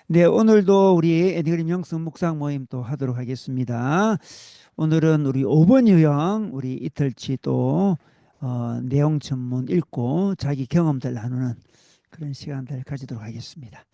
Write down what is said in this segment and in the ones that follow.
네, 오늘도 우리 애니그림 영성 묵상 모임 또 하도록 하겠습니다. 오늘은 우리 5번 유형, 우리 이틀치 또 내용 전문 읽고 자기 경험들 나누는 그런 시간들 가지도록 하겠습니다.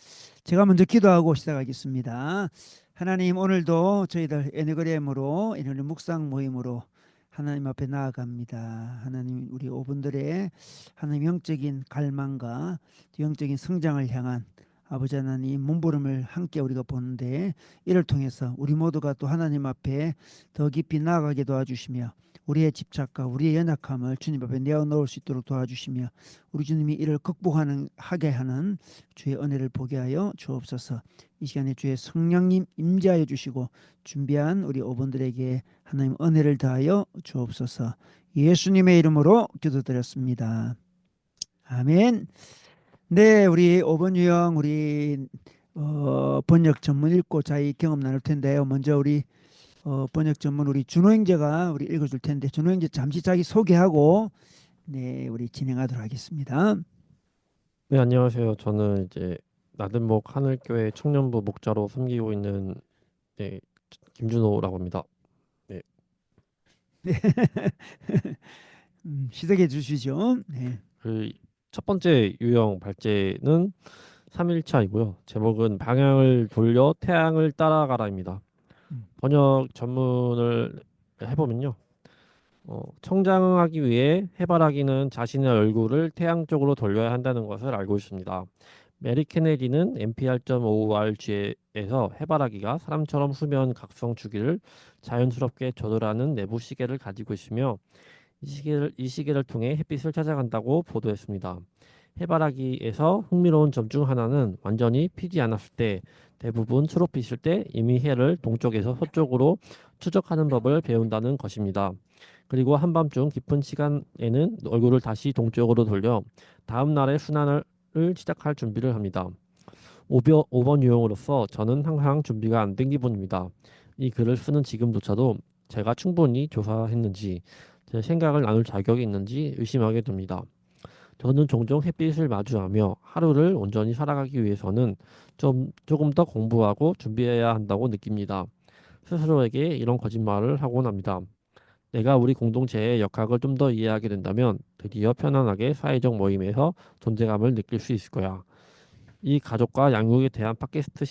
제가 먼저 기도하고 시작하겠습니다. 하나님, 오늘도 저희들 애니그램으로 애니그램 묵상 모임으로 하나님 앞에 나아갑니다. 하나님, 우리 5분들의 하나님 영적인 갈망과 영적인 성장을 향한 아버지 하나님 몸부림을 함께 우리가 보는데, 이를 통해서 우리 모두가 또 하나님 앞에 더 깊이 나아가게 도와주시며 우리의 집착과 우리의 연약함을 주님 앞에 내어놓을 수 있도록 도와주시며 우리 주님이 이를 극복하는 하게 하는 주의 은혜를 보게 하여 주옵소서. 이 시간에 주의 성령님 임재하여 주시고 준비한 우리 오번들에게 하나님 은혜를 더하여 주옵소서. 예수님의 이름으로 기도드렸습니다. 아멘. 네, 우리 5번 유형 우리 번역 전문 읽고 자기 경험 나눌 텐데요. 먼저 우리 번역 전문 우리 준호 형제가 우리 읽어줄 텐데, 준호 형제 잠시 자기 소개하고 네, 우리 진행하도록 하겠습니다. 네, 안녕하세요. 저는 이제 나들목 하늘교회 청년부 목자로 섬기고 있는 네, 김준호라고 합니다. 네, 시작해 주시죠. 네. 그 첫 번째 유형 발제는 3일차이고요. 제목은 방향을 돌려 태양을 따라가라입니다. 음, 번역 전문을 해보면요. 성장하기 위해 해바라기는 자신의 얼굴을 태양 쪽으로 돌려야 한다는 것을 알고 있습니다. 메리 케네디는 NPR.org에서 해바라기가 사람처럼 수면 각성 주기를 자연스럽게 조절하는 내부 시계를 가지고 있으며 이 시계를 통해 햇빛을 찾아간다고 보도했습니다. 해바라기에서 흥미로운 점 중 하나는 완전히 피지 않았을 때 대부분 초록빛일 때 이미 해를 동쪽에서 서쪽으로 추적하는 법을 배운다는 것입니다. 그리고 한밤중 깊은 시간에는 얼굴을 다시 동쪽으로 돌려 다음 날의 순환을 시작할 준비를 합니다. 5번 유형으로서 저는 항상 준비가 안 된 기분입니다. 이 글을 쓰는 지금조차도 제가 충분히 조사했는지 제 생각을 나눌 자격이 있는지 의심하게 됩니다. 저는 종종 햇빛을 마주하며 하루를 온전히 살아가기 위해서는 조금 더 공부하고 준비해야 한다고 느낍니다. 스스로에게 이런 거짓말을 하곤 합니다. 내가 우리 공동체의 역학을 좀 더 이해하게 된다면 드디어 편안하게 사회적 모임에서 존재감을 느낄 수 있을 거야. 이 가족과 양육에 대한 팟캐스트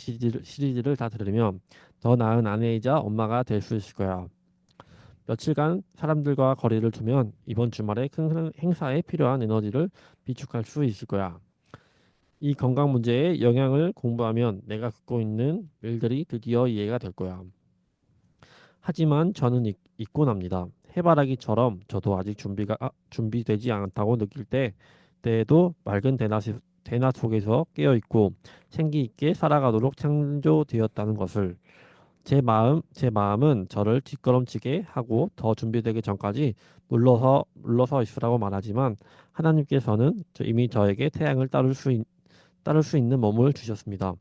시리즈를 다 들으면 더 나은 아내이자 엄마가 될 수 있을 거야. 며칠간 사람들과 거리를 두면 이번 주말에 큰 행사에 필요한 에너지를 비축할 수 있을 거야. 이 건강 문제의 영향을 공부하면 내가 겪고 있는 일들이 드디어 이해가 될 거야. 하지만 저는 잊곤 합니다. 해바라기처럼 저도 아직 준비되지 않았다고 느낄 때에도 맑은 대낮 속에서 깨어 있고 생기 있게 살아가도록 창조되었다는 것을 제 마음은 저를 뒷걸음치게 하고 더 준비되기 전까지 물러서 있으라고 말하지만 하나님께서는 이미 저에게 태양을 따를 수 있는 몸을 주셨습니다.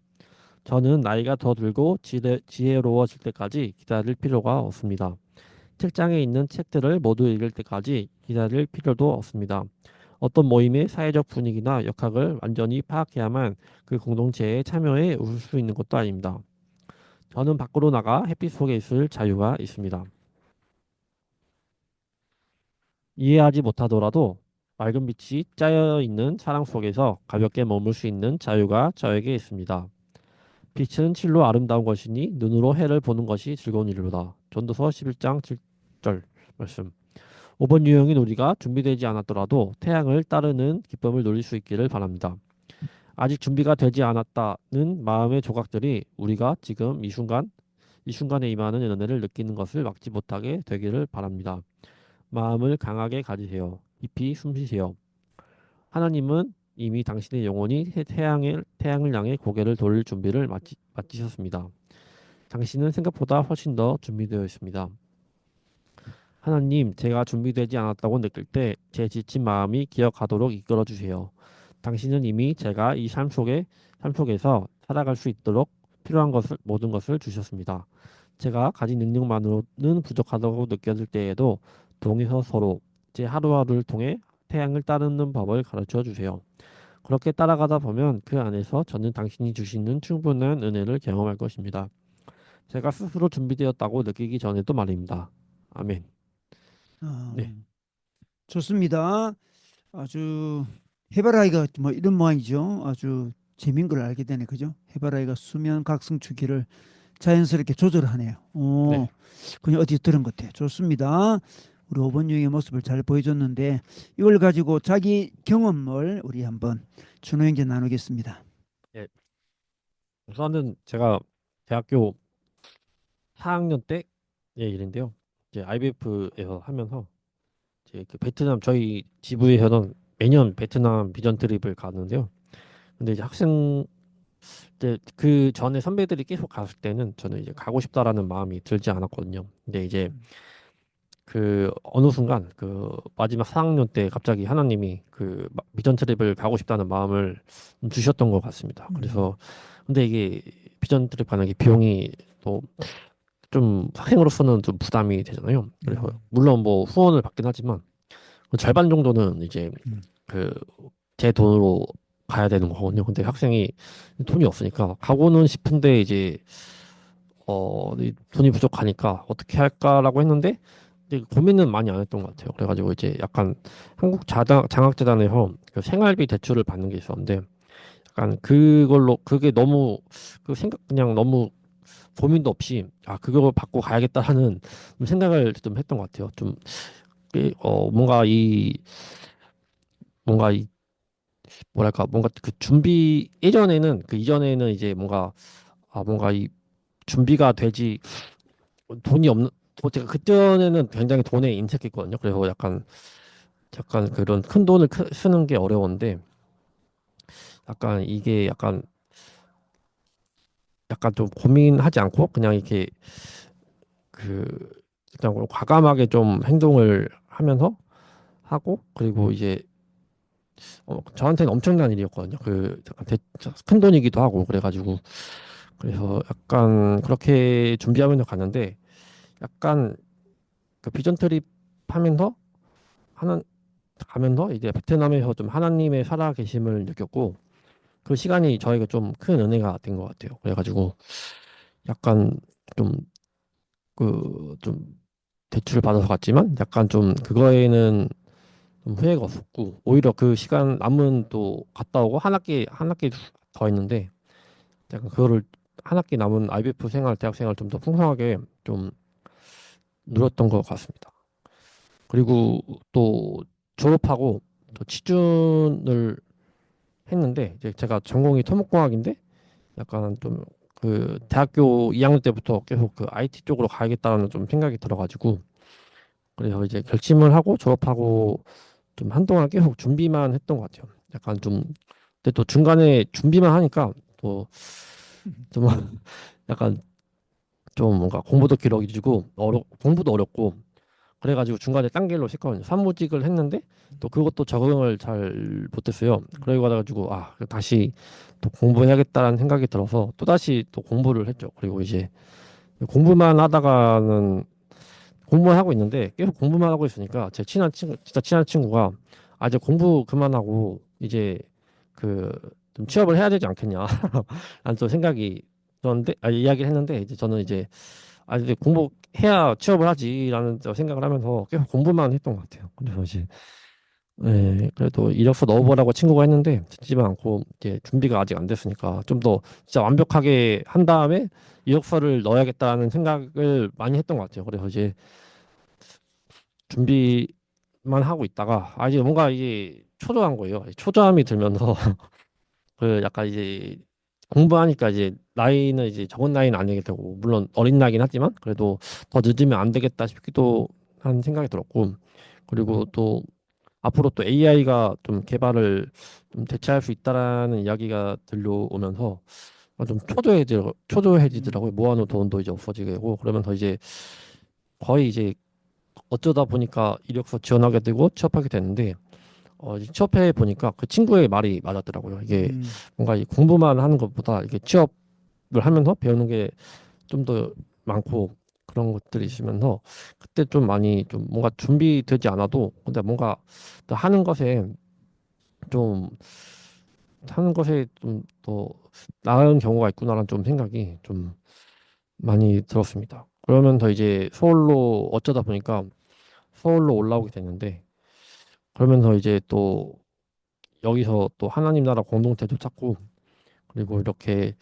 저는 나이가 더 들고 지혜로워질 때까지 기다릴 필요가 없습니다. 책장에 있는 책들을 모두 읽을 때까지 기다릴 필요도 없습니다. 어떤 모임의 사회적 분위기나 역학을 완전히 파악해야만 그 공동체에 참여해 올 수 있는 것도 아닙니다. 저는 밖으로 나가 햇빛 속에 있을 자유가 있습니다. 이해하지 못하더라도 맑은 빛이 짜여 있는 사랑 속에서 가볍게 머물 수 있는 자유가 저에게 있습니다. 빛은 실로 아름다운 것이니 눈으로 해를 보는 것이 즐거운 일로다. 전도서 11장 7절 말씀. 5번 유형인 우리가 준비되지 않았더라도 태양을 따르는 기쁨을 누릴 수 있기를 바랍니다. 아직 준비가 되지 않았다는 마음의 조각들이 우리가 지금 이 순간에 임하는 은혜를 느끼는 것을 막지 못하게 되기를 바랍니다. 마음을 강하게 가지세요. 깊이 숨쉬세요. 하나님은 이미 당신의 영혼이 태양을 향해 고개를 돌릴 준비를 마치셨습니다. 당신은 생각보다 훨씬 더 준비되어 있습니다. 하나님, 제가 준비되지 않았다고 느낄 때 제 지친 마음이 기억하도록 이끌어 주세요. 당신은 이미 제가 삶 속에서 살아갈 수 있도록 필요한 모든 것을 주셨습니다. 제가 가진 능력만으로는 부족하다고 느껴질 때에도 동에서 서로 제 하루하루를 통해 태양을 따르는 법을 가르쳐 주세요. 그렇게 따라가다 보면 그 안에서 저는 당신이 주시는 충분한 은혜를 경험할 것입니다. 제가 스스로 준비되었다고 느끼기 전에도 말입니다. 아멘. 네, 어, 좋습니다. 아주 해바라기가 뭐 이런 모양이죠. 아주 재미있는 걸 알게 되네, 그죠? 해바라기가 수면 각성 주기를 자연스럽게 조절하네요. 네, 그냥 어디 들은 것 같아요. 좋습니다. 우리 5번 유형의 모습을 잘 보여줬는데 이걸 가지고 자기 경험을 우리 한번 준호 형제 나누겠습니다. 네. 우선은 제가 대학교 4학년 때의 일인데요. 이제 IBF에서 하면서 이제 그 베트남 저희 지부에서는 매년 베트남 비전 트립을 가는데요. 근데 이제 학생 때 그 전에 선배들이 계속 갔을 때는 저는 이제 가고 싶다라는 마음이 들지 않았거든요. 근데 이제 그 어느 순간 그 마지막 4학년 때 갑자기 하나님이 그 비전 트립을 가고 싶다는 마음을 좀 주셨던 것 같습니다. 음, 그래서 근데 이게 비전 트립 가는 게 비용이 또 좀 학생으로서는 좀 부담이 되잖아요. 그래서 음, 물론 뭐 후원을 받긴 하지만 그 절반 정도는 이제 음, 그 제 돈으로 가야 되는 거거든요. 근데 학생이 돈이 없으니까 가고는 싶은데 이제 이 돈이 부족하니까 어떻게 할까라고 했는데 근데 고민은 많이 안 했던 것 같아요. 그래가지고 이제 약간 한국 장학재단에서 그 생활비 대출을 받는 게 있었는데 약간 그걸로 그게 너무 그 생각 그냥 너무 고민도 없이 아 그거 받고 가야겠다라는 좀 생각을 좀 했던 것 같아요. 좀 뭔가 이 뭐랄까 뭔가 그 준비 예전에는 그 이전에는 이제 뭔가 이 준비가 되지 돈이 없는 제가 그전에는 굉장히 돈에 인색했거든요. 그래서 약간 그런 큰 돈을 쓰는 게 어려웠는데 약간 이게 약간 좀 고민하지 않고 그냥 이렇게 그 그냥 과감하게 좀 행동을 하면서 하고 그리고 이제 저한테는 엄청난 일이었거든요. 그 약간 큰 돈이기도 하고 그래가지고 그래서 약간 그렇게 준비하면서 갔는데 약간 그 비전 트립 하면서 하는 가면서 이제 베트남에서 좀 하나님의 살아 계심을 느꼈고 그 시간이 저에게 좀 큰 은혜가 된 것 같아요. 그래가지고 약간 좀 좀 대출을 받아서 갔지만 약간 좀 그거에는 좀 후회가 없었고 오히려 그 시간 남은 또 갔다 오고 한 학기 더 했는데 약간 그거를 한 학기 남은 IBF 생활 대학 생활 좀 더 풍성하게 좀 누렸던 것 같습니다. 그리고 또 졸업하고 또 취준을 했는데 이제 제가 전공이 토목공학인데 약간 좀 그 대학교 2학년 때부터 계속 그 IT 쪽으로 가야겠다는 좀 생각이 들어가지고 그래서 이제 결심을 하고 졸업하고 좀 한동안 계속 준비만 했던 것 같아요. 약간 좀 근데 또 중간에 준비만 하니까 또 좀 약간 좀 뭔가 공부도 길어지고 공부도 어렵고 그래가지고 중간에 딴 길로 했거든요. 사무직을 했는데 또 그것도 적응을 잘 못했어요. 그래가지고 다시 또 공부해야겠다라는 생각이 들어서 또 다시 또 공부를 했죠. 그리고 이제 공부만 하다가는 공부만 하고 있는데 계속 공부만 하고 있으니까 제 친한 친구 진짜 친한 친구가 이제 공부 그만하고 이제 그 좀 취업을 해야 되지 않겠냐 라는 또 생각이 들었는데 이야기를 했는데 이제 저는 이제 공부해야 취업을 하지라는 또 생각을 하면서 계속 공부만 했던 것 같아요. 그래서 이제 그래도 이력서 넣어보라고 친구가 했는데 듣지만 않고 이제 준비가 아직 안 됐으니까 좀 더 진짜 완벽하게 한 다음에 이력서를 넣어야겠다는 생각을 많이 했던 것 같아요. 그래서 이제 준비만 하고 있다가 이제 뭔가 이게 초조한 거예요. 초조함이 들면서 그 약간 이제 공부하니까 이제 나이는 이제 적은 나이는 아니게 되고 물론 어린 나이긴 하지만 그래도 더 늦으면 안 되겠다 싶기도 한 생각이 들었고 그리고 또 앞으로 또 AI가 좀 개발을 좀 대체할 수 있다라는 이야기가 들려오면서 좀 음, 초조해지더라고요. 모아놓은 돈도 이제 없어지게 되고 그러면서 이제 거의 이제 어쩌다 보니까 이력서 지원하게 되고 취업하게 됐는데 이제 취업해 보니까 그 친구의 말이 맞았더라고요. 이게 음, 뭔가 이 공부만 하는 것보다 이게 취업을 하면서 배우는 게 좀 더 많고 그런 것들이 있으면서 그때 좀 많이 좀 뭔가 준비되지 않아도 근데 뭔가 하는 것에 좀 하는 것에 좀 더 나은 경우가 있구나라는 좀 생각이 좀 많이 들었습니다. 그러면서 이제 서울로 어쩌다 보니까 서울로 올라오게 됐는데 그러면서 이제 또 여기서 또 하나님 나라 공동체도 찾고 그리고 이렇게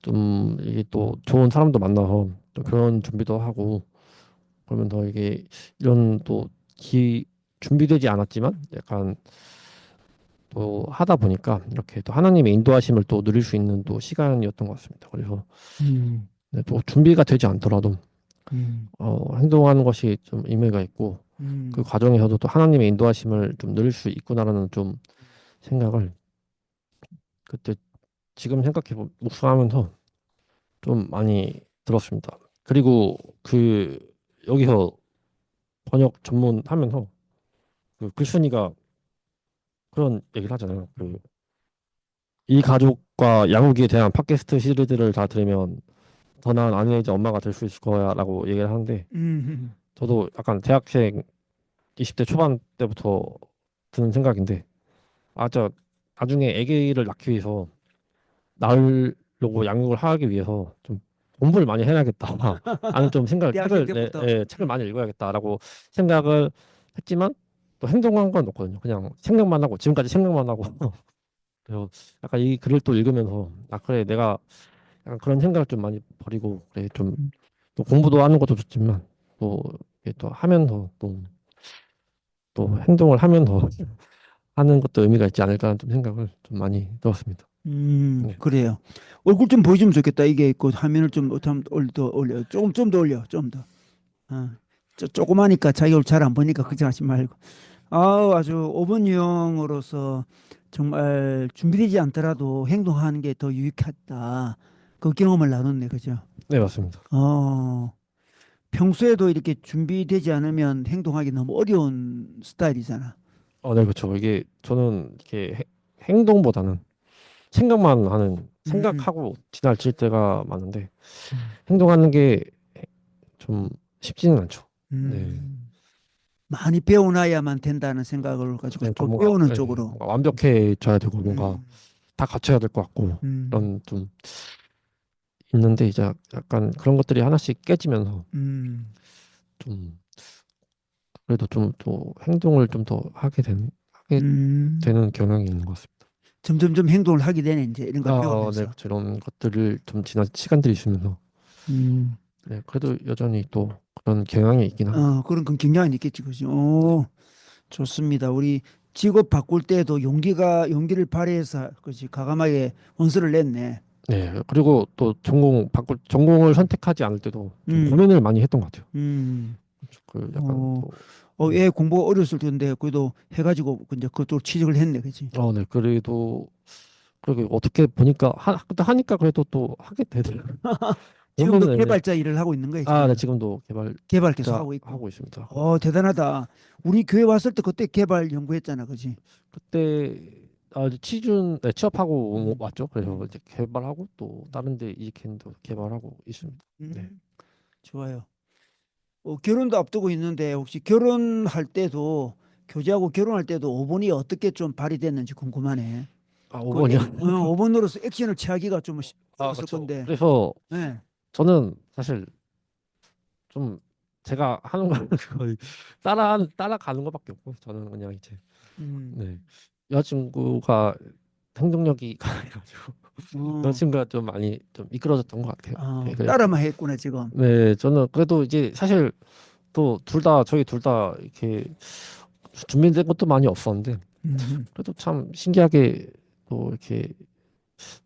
좀 이게 또 좋은 사람도 만나서 또 그런 준비도 하고 그러면서 이게 이런 또 준비되지 않았지만 약간 또 하다 보니까 이렇게 또 하나님의 인도하심을 또 누릴 수 있는 또 시간이었던 것 같습니다. 그래서 음, 네, 또 준비가 되지 않더라도 음, 행동하는 것이 좀 의미가 있고 그 음, 과정에서도 또 하나님의 인도하심을 좀 누릴 수 있구나라는 좀 생각을 그때 지금 묵상하면서 좀 많이 들었습니다. 그리고 그 여기서 번역 전문하면서 그 글쓴이가 그런 얘기를 하잖아요. 그 이 가족과 양육에 대한 팟캐스트 시리즈를 다 들으면 더 나은 아내이자 엄마가 될 수 있을 거야라고 얘기를 하는데 음, 저도 약간 대학생 20대 초반 때부터 드는 생각인데 저 나중에 아기를 낳기 위해서 낳으려고 양육을 하기 위해서 좀 공부를 많이 해야겠다. 하는 좀 대학생 때부터. 책을 많이 읽어야겠다라고 생각을 했지만 또 행동한 건 없거든요. 그냥 생각만 하고 지금까지 생각만 하고 그래서 약간 이 글을 또 읽으면서 그래 내가 약간 그런 생각을 좀 많이 버리고 그래 좀 음, 또 공부도 하는 것도 좋지만 또 이게 또 하면서 또 행동을 하면서 하는 것도 의미가 있지 않을까라는 좀 생각을 좀 많이 들었습니다. 네. 그래요. 얼굴 좀 보여주면 좋겠다. 이게 있고 화면을 더 올려. 좀 더 올려. 좀 더. 어. 조그마니까 자기 얼굴 잘 안 보니까 걱정하지 말고. 아주 5번 유형으로서 정말 준비되지 않더라도 행동하는 게 더 유익했다. 그 경험을 나눴네. 그죠? 네, 맞습니다. 어, 평소에도 이렇게 준비되지 않으면 행동하기 너무 어려운 스타일이잖아. 네, 그렇죠. 이게 저는 이렇게 행동보다는 음, 생각하고 지나칠 때가 많은데 음, 행동하는 게 좀 쉽지는 않죠. 네. 음. 많이 배워놔야만 된다는 생각을 가지고 좀 뭔가, 배우는 네, 쪽으로. 뭔가 완벽해져야 되고 뭔가 음, 다 갖춰야 될 것 같고 음, 그런 좀 있는데 이제 약간 그런 것들이 하나씩 깨지면서 음, 좀 그래도 좀 또 행동을 좀 더 하게 음. 되는 경향이 있는 것 같습니다. 점점점 행동을 하게 되네, 이제 이런 걸 네, 배우면서. 그렇죠. 이런 것들을 좀 지난 시간들이 있으면서 음, 네, 그래도 여전히 또 그런 경향이 있긴 합니다. 그런 건 굉장히 있겠지, 그지? 오, 좋습니다. 우리 직업 바꿀 때도 용기를 발휘해서, 그지? 과감하게 원서를 냈네. 네, 그리고 또 전공을 선택하지 않을 때도 좀 음, 고민을 많이 했던 것 같아요. 음, 그 약간 어, 또 네. 애 공부가 어렸을 텐데, 그래도 해가지고, 이제 그쪽으로 취직을 했네, 그지? 네, 그래도 그렇게 어떻게 보니까 또 하니까 그래도 또 하게 되더라고요. 지금도 그러면은 이제 개발자 일을 하고 있는 거예요, 네, 지금도. 지금도 개발 계속 개발자 하고 있고. 하고 있습니다. 대단하다. 우리 교회 왔을 때 그때 개발 연구했잖아, 그지? 그때 이제 취업하고 음, 왔죠. 그래서 음, 이제 개발하고 또 다른 데 이직했는데 개발하고 있습니다. 네. 음, 좋아요. 결혼도 앞두고 있는데 혹시 결혼할 때도 교제하고 결혼할 때도 5번이 어떻게 좀 발휘됐는지 궁금하네. 5번이요? 5번으로서 액션을 취하기가 좀 어려웠을 그렇죠. 건데. 그래서 네. 저는 사실 좀 제가 하는 거는 거의 따라가는 것밖에 없고 저는 그냥 이제 음. 네. 여자친구가 행동력이 강해가지고 어, 여자친구가 좀 많이 좀 미끄러졌던 것 같아요. 네, 그래서 따라만 했구나 지금. 네 저는 그래도 이제 사실 또 저희 둘 다 이렇게 준비된 것도 많이 없었는데 음. 그래도 참 신기하게 또 이렇게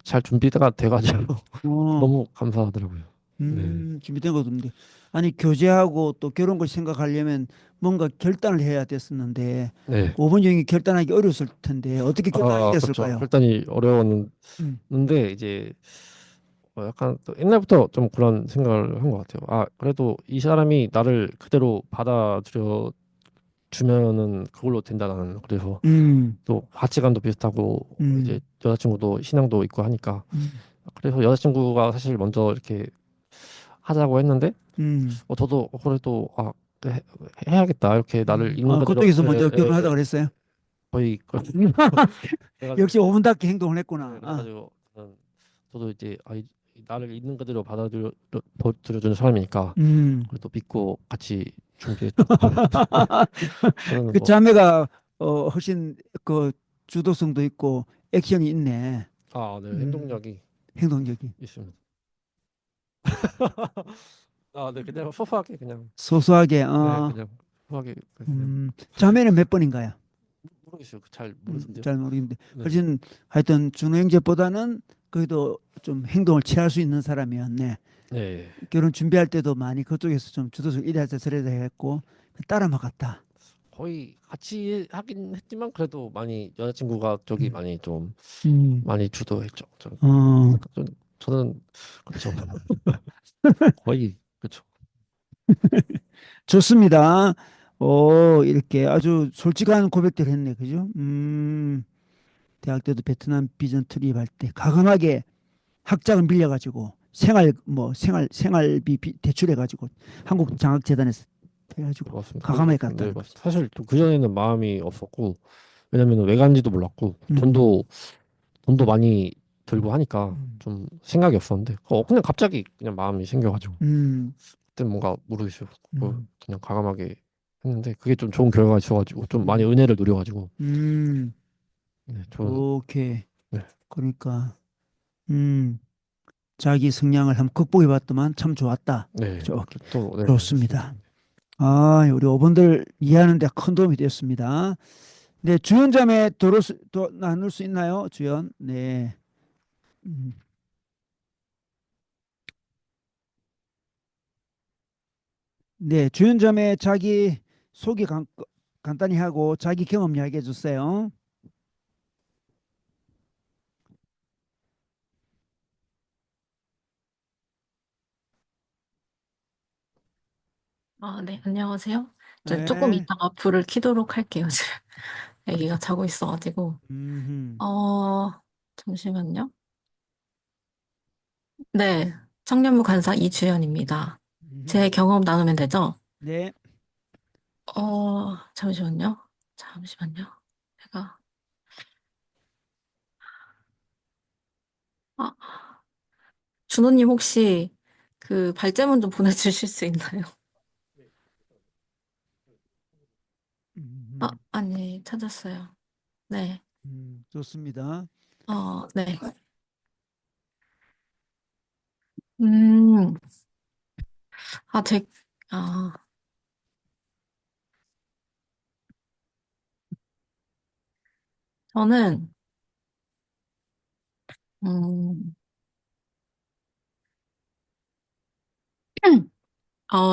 잘 준비가 돼가지고 어, 너무 감사하더라고요. 네, 준비된 것도 없는데. 아니, 교제하고 또 결혼 걸 생각하려면 뭔가 결단을 해야 됐었는데, 네, 5번 중에 결단하기 어려웠을 텐데, 어떻게 결단하게 그렇죠. 됐을까요? 결단이 어려웠는데 음, 이제 약간 또 옛날부터 좀 그런 생각을 한 것 같아요. 그래도 이 사람이 나를 그대로 받아들여 주면은 그걸로 된다 나는. 그래서 음, 또 가치관도 비슷하고 이제 음, 여자친구도 신앙도 있고 하니까 음, 그래서 여자친구가 사실 먼저 이렇게 하자고 했는데 음. 저도 그래도 해야겠다 이렇게 나를 있는 그대로 그쪽에서 먼저 결혼하자 그랬어요? 거의 그렇거든요. 역시 그래가지고 5분답게 행동을 네, 했구나. 아, 그래가지고 저도 이제 나를 있는 그대로 받아들여주는 사람이니까 음. 그래도 믿고 같이 준비했죠. 저는 그 뭐 자매가 훨씬 그 주도성도 있고 액션이 있네. 네, 음, 행동력이 행동력이. 있습니다. 네, 그냥 소소하게 그냥 소소하게, 네, 그냥 소소하게 그냥 자매는 몇 번인가요? 모르겠어요. 잘 모르던데요. 잘 모르겠는데 네, 훨씬 하여튼 준호 형제보다는 그래도 좀 행동을 취할 수 있는 사람이었네. 네, 결혼 준비할 때도 많이 그쪽에서 좀 주도적 이래서 저래서 했고 따라 막았다. 거의 같이 하긴 했지만 그래도 많이 여자친구가 쪽이 음, 많이 좀 음, 많이 주도했죠. 어, 저는 그렇죠. 거의 그렇죠. 좋습니다. 이렇게 아주 솔직한 고백들 했네, 그죠? 대학 때도 베트남 비전 투입할 때 가감하게 학자금 빌려가지고 생활비 대출해가지고 한국 장학재단에서 해가지고 맞습니다. 가감하게 네, 갔다는 거죠. 맞습니다. 사실 그 전에는 마음이 없었고 왜냐면 왜 간지도 몰랐고 음, 돈도 많이 들고 하니까 음, 좀 생각이 없었는데 그냥 갑자기 그냥 마음이 생겨가지고 음, 그때 뭔가 모르겠어요. 음, 그냥 과감하게 했는데 그게 좀 좋은 결과가 있어가지고 좀 많이 음, 은혜를 누려가지고 음, 네, 저는 오케이. 네, 그러니까, 음, 자기 성향을 한번 극복해봤더만 참 좋았다. 네, 그죠? 또 네, 그렇습니다. 좋습니다. 아, 우리 오번들 이해하는 데 큰 도움이 되었습니다. 네, 주연자매 나눌 수 있나요? 주연. 네. 음, 네, 주연자매 자기 소개 간단히 하고 자기 경험 이야기해 주세요. 네, 안녕하세요. 이제 조금 네. 이따가 불을 켜도록 할게요. 지금 아기가 자고 있어가지고. 음, 어, 잠시만요. 네, 청년부 간사 이주연입니다. 제 음, 경험 나누면 되죠? 네. 잠시만요. 잠시만요. 제가, 아, 준호님 혹시 그 발제문 좀 보내주실 수 있나요? 음, 아니, 찾았어요. 네. 좋습니다. 네. 음, 아, 제, 아, 저는, 음,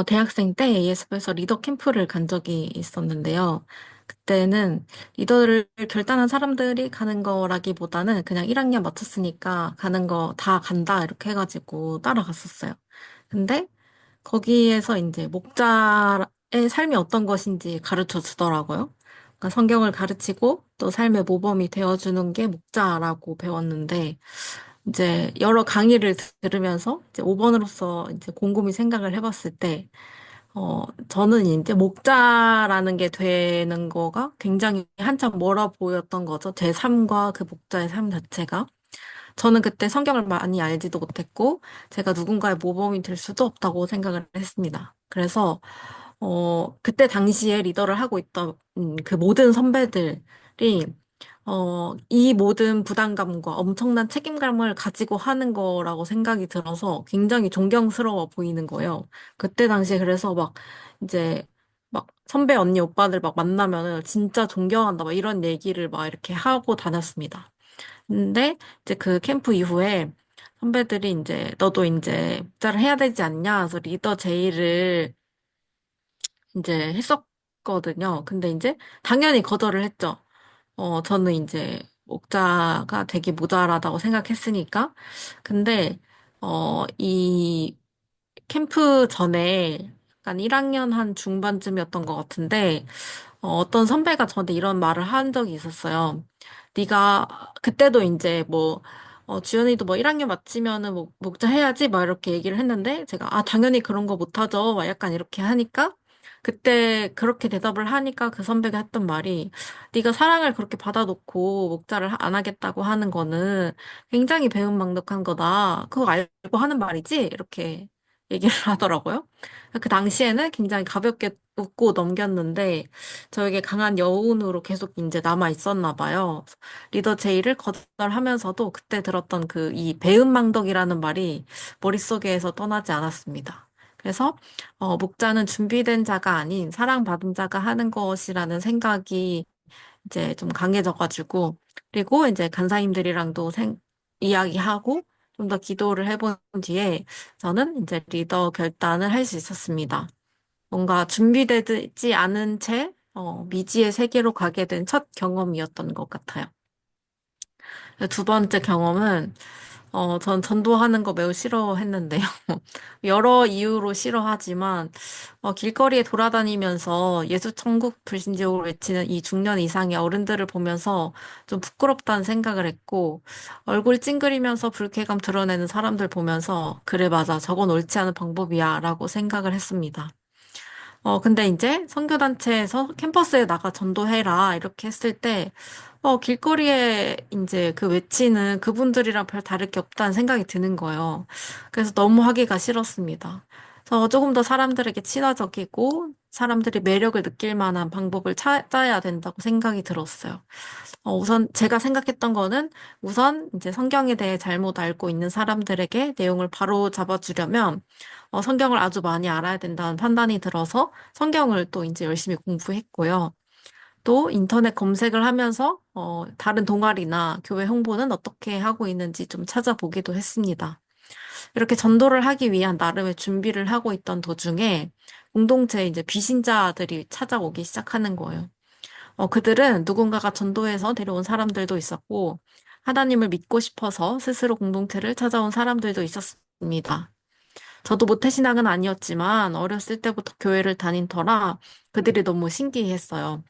대학생 때 예습에서 리더 캠프를 간 적이 있었는데요. 그때는 리더를 결단한 사람들이 가는 거라기보다는 그냥 1학년 마쳤으니까 가는 거 다 간다 이렇게 해가지고 따라갔었어요. 근데 거기에서 이제 목자의 삶이 어떤 것인지 가르쳐 주더라고요. 그러니까 성경을 가르치고 또 삶의 모범이 되어주는 게 목자라고 배웠는데 이제 여러 강의를 들으면서 이제 5번으로서 이제 곰곰이 생각을 해봤을 때 저는 이제 목자라는 게 되는 거가 굉장히 한참 멀어 보였던 거죠. 제 삶과 그 목자의 삶 자체가. 저는 그때 성경을 많이 알지도 못했고, 제가 누군가의 모범이 될 수도 없다고 생각을 했습니다. 그래서, 그때 당시에 리더를 하고 있던 그 모든 선배들이, 이 모든 부담감과 엄청난 책임감을 가지고 하는 거라고 생각이 들어서 굉장히 존경스러워 보이는 거예요. 그때 당시에 그래서 막, 이제, 막 선배 언니 오빠들 막 만나면은 진짜 존경한다 막 이런 얘기를 막 이렇게 하고 다녔습니다. 근데 이제 그 캠프 이후에 선배들이 이제 너도 이제 목자를 해야 되지 않냐? 그래서 리더 제의를 이제 했었거든요. 근데 이제 당연히 거절을 했죠. 저는 이제 목자가 되게 모자라다고 생각했으니까. 근데 이 캠프 전에 약간 1학년 한 중반쯤이었던 것 같은데 어떤 선배가 저한테 이런 말을 한 적이 있었어요. 네가 그때도 이제 뭐 주연이도 뭐 1학년 마치면은 뭐 목자 해야지 막 이렇게 얘기를 했는데 제가 당연히 그런 거 못하죠. 막 약간 이렇게 하니까 그때 그렇게 대답을 하니까 그 선배가 했던 말이 네가 사랑을 그렇게 받아놓고 목자를 안 하겠다고 하는 거는 굉장히 배은망덕한 거다. 그거 알고 하는 말이지? 이렇게 얘기를 하더라고요. 그 당시에는 굉장히 가볍게 웃고 넘겼는데 저에게 강한 여운으로 계속 이제 남아 있었나 봐요. 리더 제의를 거절하면서도 그때 들었던 그 이 배은망덕이라는 말이 머릿속에서 떠나지 않았습니다. 그래서 목자는 준비된 자가 아닌 사랑받은 자가 하는 것이라는 생각이 이제 좀 강해져가지고, 그리고 이제 간사님들이랑도 이야기하고, 좀 더 기도를 해본 뒤에 저는 이제 리더 결단을 할 수 있었습니다. 뭔가 준비되지 않은 채, 미지의 세계로 가게 된 첫 경험이었던 것 같아요. 두 번째 경험은 전 전도하는 거 매우 싫어했는데요. 여러 이유로 싫어하지만, 길거리에 돌아다니면서 예수 천국 불신지옥을 외치는 이 중년 이상의 어른들을 보면서 좀 부끄럽다는 생각을 했고, 얼굴 찡그리면서 불쾌감 드러내는 사람들 보면서, 그래, 맞아. 저건 옳지 않은 방법이야. 라고 생각을 했습니다. 근데 이제 선교단체에서 캠퍼스에 나가 전도해라. 이렇게 했을 때, 길거리에 이제 그 외치는 그분들이랑 별 다를 게 없다는 생각이 드는 거예요. 그래서 너무 하기가 싫었습니다. 그래서 조금 더 사람들에게 친화적이고 사람들이 매력을 느낄 만한 방법을 찾아야 된다고 생각이 들었어요. 우선 제가 생각했던 거는 우선 이제 성경에 대해 잘못 알고 있는 사람들에게 내용을 바로 잡아주려면 성경을 아주 많이 알아야 된다는 판단이 들어서 성경을 또 이제 열심히 공부했고요. 또 인터넷 검색을 하면서 다른 동아리나 교회 홍보는 어떻게 하고 있는지 좀 찾아보기도 했습니다. 이렇게 전도를 하기 위한 나름의 준비를 하고 있던 도중에 공동체에 이제 비신자들이 찾아오기 시작하는 거예요. 그들은 누군가가 전도해서 데려온 사람들도 있었고, 하나님을 믿고 싶어서 스스로 공동체를 찾아온 사람들도 있었습니다. 저도 모태신앙은 아니었지만 어렸을 때부터 교회를 다닌 터라 그들이 너무 신기했어요.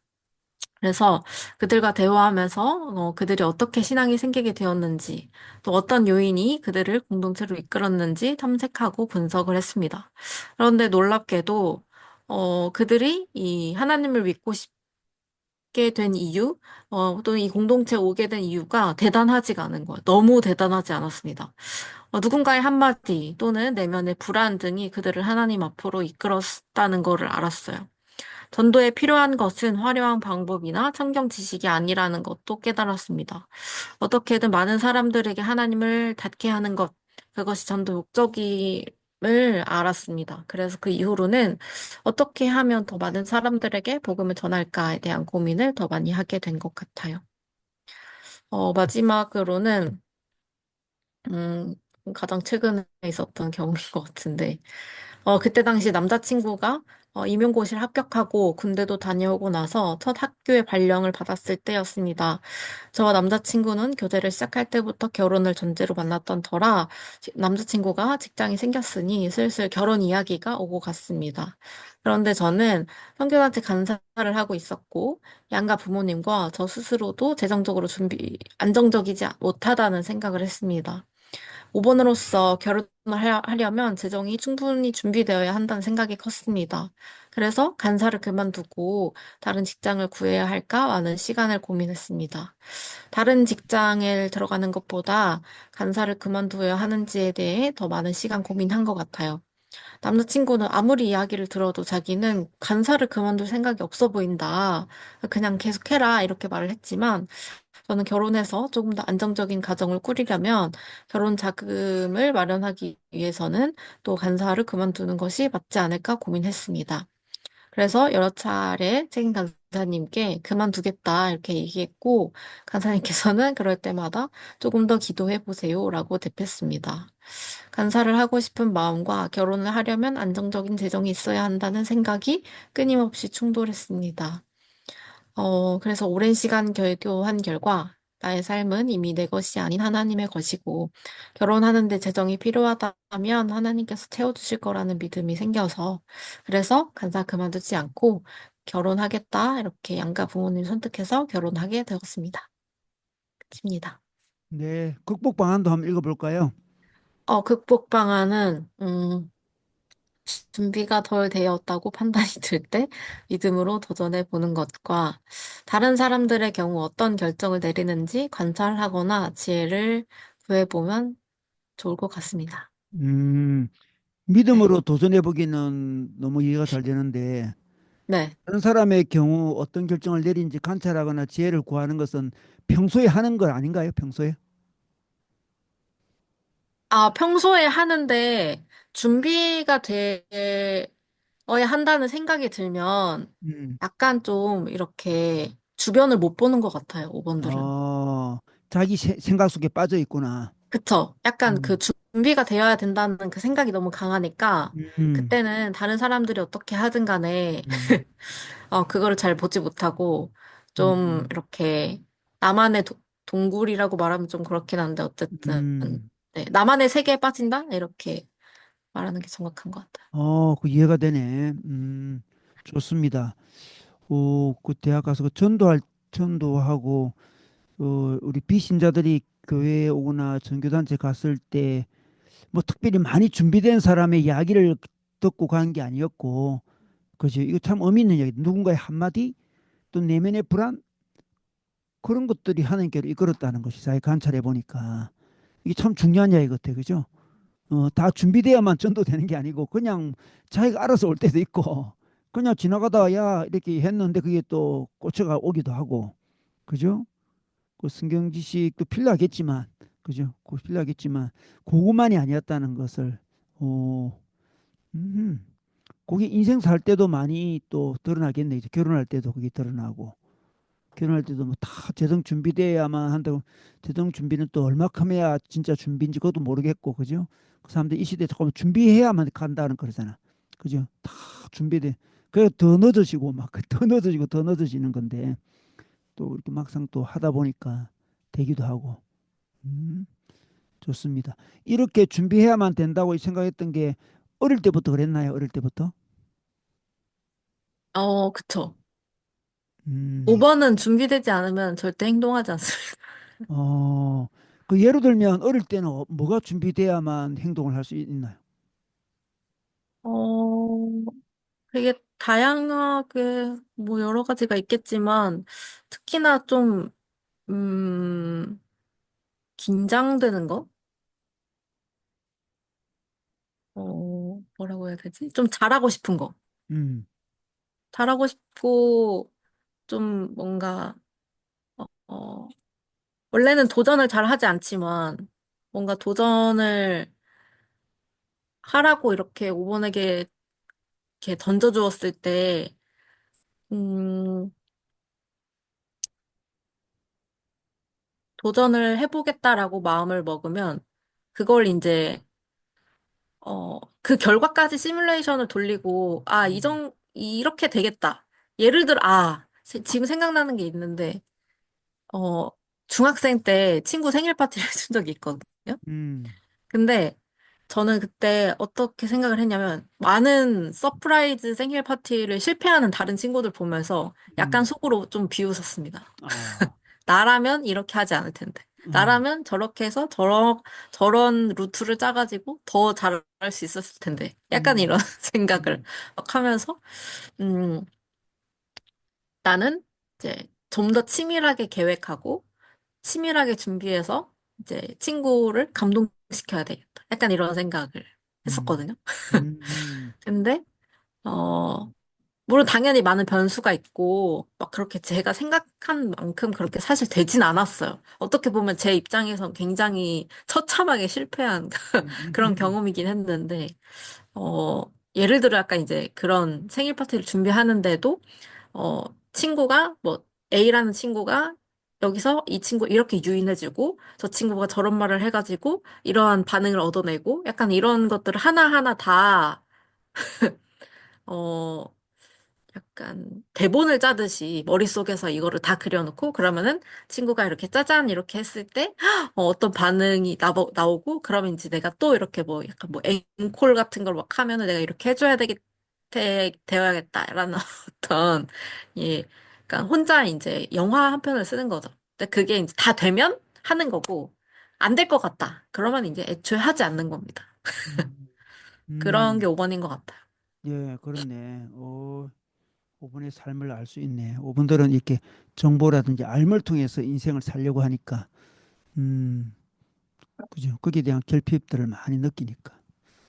그래서 그들과 대화하면서 그들이 어떻게 신앙이 생기게 되었는지, 또 어떤 요인이 그들을 공동체로 이끌었는지 탐색하고 분석을 했습니다. 그런데 놀랍게도 그들이 이 하나님을 믿고 싶게 된 이유, 또 이 공동체에 오게 된 이유가 대단하지가 않은 거예요. 너무 대단하지 않았습니다. 누군가의 한마디 또는 내면의 불안 등이 그들을 하나님 앞으로 이끌었다는 것을 알았어요. 전도에 필요한 것은 화려한 방법이나 성경 지식이 아니라는 것도 깨달았습니다. 어떻게든 많은 사람들에게 하나님을 닿게 하는 것, 그것이 전도 목적임을 알았습니다. 그래서 그 이후로는 어떻게 하면 더 많은 사람들에게 복음을 전할까에 대한 고민을 더 많이 하게 된 것 같아요. 마지막으로는, 음, 가장 최근에 있었던 경험인 것 같은데, 그때 당시 남자친구가 임용고시를 합격하고 군대도 다녀오고 나서 첫 학교에 발령을 받았을 때였습니다. 저와 남자친구는 교제를 시작할 때부터 결혼을 전제로 만났던 터라 남자친구가 직장이 생겼으니 슬슬 결혼 이야기가 오고 갔습니다. 그런데 저는 성교단체 간사를 하고 있었고 양가 부모님과 저 스스로도 재정적으로 안정적이지 못하다는 생각을 했습니다. 5번으로서 결혼을 하려면 재정이 충분히 준비되어야 한다는 생각이 컸습니다. 그래서 간사를 그만두고 다른 직장을 구해야 할까 많은 시간을 고민했습니다. 다른 직장에 들어가는 것보다 간사를 그만두어야 하는지에 대해 더 많은 시간 고민한 것 같아요. 남자친구는 아무리 이야기를 들어도 자기는 간사를 그만둘 생각이 없어 보인다. 그냥 계속해라. 이렇게 말을 했지만 저는 결혼해서 조금 더 안정적인 가정을 꾸리려면 결혼 자금을 마련하기 위해서는 또 간사를 그만두는 것이 맞지 않을까 고민했습니다. 그래서 여러 차례 책임 간사님께 그만두겠다 이렇게 얘기했고 간사님께서는 그럴 때마다 조금 더 기도해 보세요라고 대했습니다. 간사를 하고 싶은 마음과 결혼을 하려면 안정적인 재정이 있어야 한다는 생각이 끊임없이 충돌했습니다. 그래서 오랜 시간 결교한 결과, 나의 삶은 이미 내 것이 아닌 하나님의 것이고, 결혼하는데 재정이 필요하다면 하나님께서 채워주실 거라는 믿음이 생겨서, 그래서 간사 그만두지 않고 결혼하겠다, 이렇게 양가 부모님 선택해서 결혼하게 되었습니다. 끝입니다. 네, 극복 방안도 한번 읽어볼까요? 극복 방안은, 준비가 덜 되었다고 판단이 들 때 믿음으로 도전해 보는 것과 다른 사람들의 경우 어떤 결정을 내리는지 관찰하거나 지혜를 구해보면 좋을 것 같습니다. 음, 네. 믿음으로 도전해 보기는 너무 이해가 잘 되는데 네. 다른 사람의 경우 어떤 결정을 내린지 관찰하거나 지혜를 구하는 것은 평소에 하는 것 아닌가요? 평소에? 아, 평소에 하는데 준비가 되어야 한다는 생각이 들면 음. 약간 좀 이렇게 주변을 못 보는 것 같아요, 5번들은. 어, 자기 생각 속에 빠져 있구나. 그쵸? 약간 그 음, 준비가 되어야 된다는 그 생각이 너무 강하니까 음, 그때는 다른 사람들이 어떻게 하든 간에 음, 그거를 잘 보지 못하고 좀 음, 이렇게 나만의 동굴이라고 말하면 좀 그렇긴 한데 어쨌든 음. 네, 나만의 세계에 빠진다? 이렇게 말하는 게 정확한 것 같아요. 그 이해가 되네. 좋습니다. 그 대학 가서 그 전도하고, 우리 비신자들이 교회에 오거나 전교단체 갔을 때, 뭐 특별히 많이 준비된 사람의 이야기를 듣고 간 게 아니었고, 그지? 이거 참 의미 있는 이야기. 누군가의 한마디, 또 내면의 불안, 그런 것들이 하나님께로 이끌었다는 것이 자기 관찰해 보니까, 이게 참 중요한 이야기 같아. 그죠? 다 준비돼야만 전도되는 게 아니고 그냥 자기가 알아서 올 때도 있고 그냥 지나가다 야 이렇게 했는데 그게 또 꽂혀가 오기도 하고 그죠? 그 성경 지식도 필요하겠지만 그죠? 그 필요하겠지만 그것만이 아니었다는 것을 어, 음, 그게 인생 살 때도 많이 또 드러나겠네. 이제 결혼할 때도 그게 드러나고 결혼할 때도 뭐 다 재정 준비돼야만 한다고 재정 준비는 또 얼마큼 해야 진짜 준비인지 그것도 모르겠고 그죠? 그 사람들 이 시대에 조금 준비해야만 간다는 그러잖아. 그죠? 다 준비돼. 그래 더 늦어지고 막 더 늦어지고 더 늦어지는 건데 또 이렇게 막상 또 하다 보니까 되기도 하고 좋습니다. 이렇게 준비해야만 된다고 생각했던 게 어릴 때부터 그랬나요? 어릴 때부터? 그쵸. 음, 5번은 준비되지 않으면 절대 행동하지 않습니다. 어, 그 예를 들면 어릴 때는 뭐가 준비돼야만 행동을 할 수 있나요? 어, 되게 다양하게 뭐 여러 가지가 있겠지만 특히나 좀, 음, 긴장되는 거? 뭐라고 해야 되지? 좀 잘하고 싶은 거. 음, 잘하고 싶고 좀 뭔가, 어, 원래는 도전을 잘 하지 않지만 뭔가 도전을 하라고 이렇게 5번에게 이렇게 던져주었을 때, 음, 도전을 해보겠다라고 마음을 먹으면 그걸 이제 그 결과까지 시뮬레이션을 돌리고, 아, 음, 이렇게 되겠다. 예를 들어, 지금 생각나는 게 있는데, 어, 중학생 때 친구 생일 파티를 해준 적이 있거든요. 음, 근데 저는 그때 어떻게 생각을 했냐면, 많은 서프라이즈 생일 파티를 실패하는 다른 친구들 보면서 약간 음. 속으로 좀 비웃었습니다. 아, 나라면 이렇게 하지 않을 텐데. 음, 나라면 저렇게 해서 저런 루트를 짜가지고 더 잘할 수 있었을 텐데. 약간 음, 이런 생각을 음, 막 하면서, 음, 나는 이제 좀 더 치밀하게 계획하고, 치밀하게 준비해서 이제 친구를 감동시켜야 되겠다. 약간 이런 생각을 음, 했었거든요. 음, 근데, 어, 물론 당연히 많은 변수가 있고, 막 그렇게 제가 생각한 만큼 그렇게 사실 되진 않았어요. 어떻게 보면 제 입장에선 굉장히 처참하게 실패한 그런 음, 경험이긴 했는데, 어, 예를 들어 약간 이제 그런 생일 파티를 준비하는데도, 어, 친구가, 뭐, A라는 친구가 여기서 이 친구 이렇게 유인해주고, 저 친구가 저런 말을 해가지고, 이러한 반응을 얻어내고, 약간 이런 것들을 하나하나 다, 어, 약간 대본을 짜듯이 머릿속에서 이거를 다 그려놓고 그러면은 친구가 이렇게 짜잔 이렇게 했을 때 어떤 반응이 나오고 그러면 이제 내가 또 이렇게 뭐 약간 뭐 앵콜 같은 걸 막 하면은 내가 이렇게 해줘야 되어야겠다라는 어떤 예, 그러니까 혼자 이제 영화 한 편을 쓰는 거죠. 근데 그게 이제 다 되면 하는 거고 안 될 것 같다. 그러면 이제 애초에 하지 않는 겁니다. 음. 그런 음, 게 5번인 것 같아요. 예, 그렇네. 5번의 삶을 알 수 있네. 5번들은 이렇게 정보라든지 알을 통해서 인생을 살려고 하니까, 음, 그죠. 거기에 대한 결핍들을 많이 느끼니까.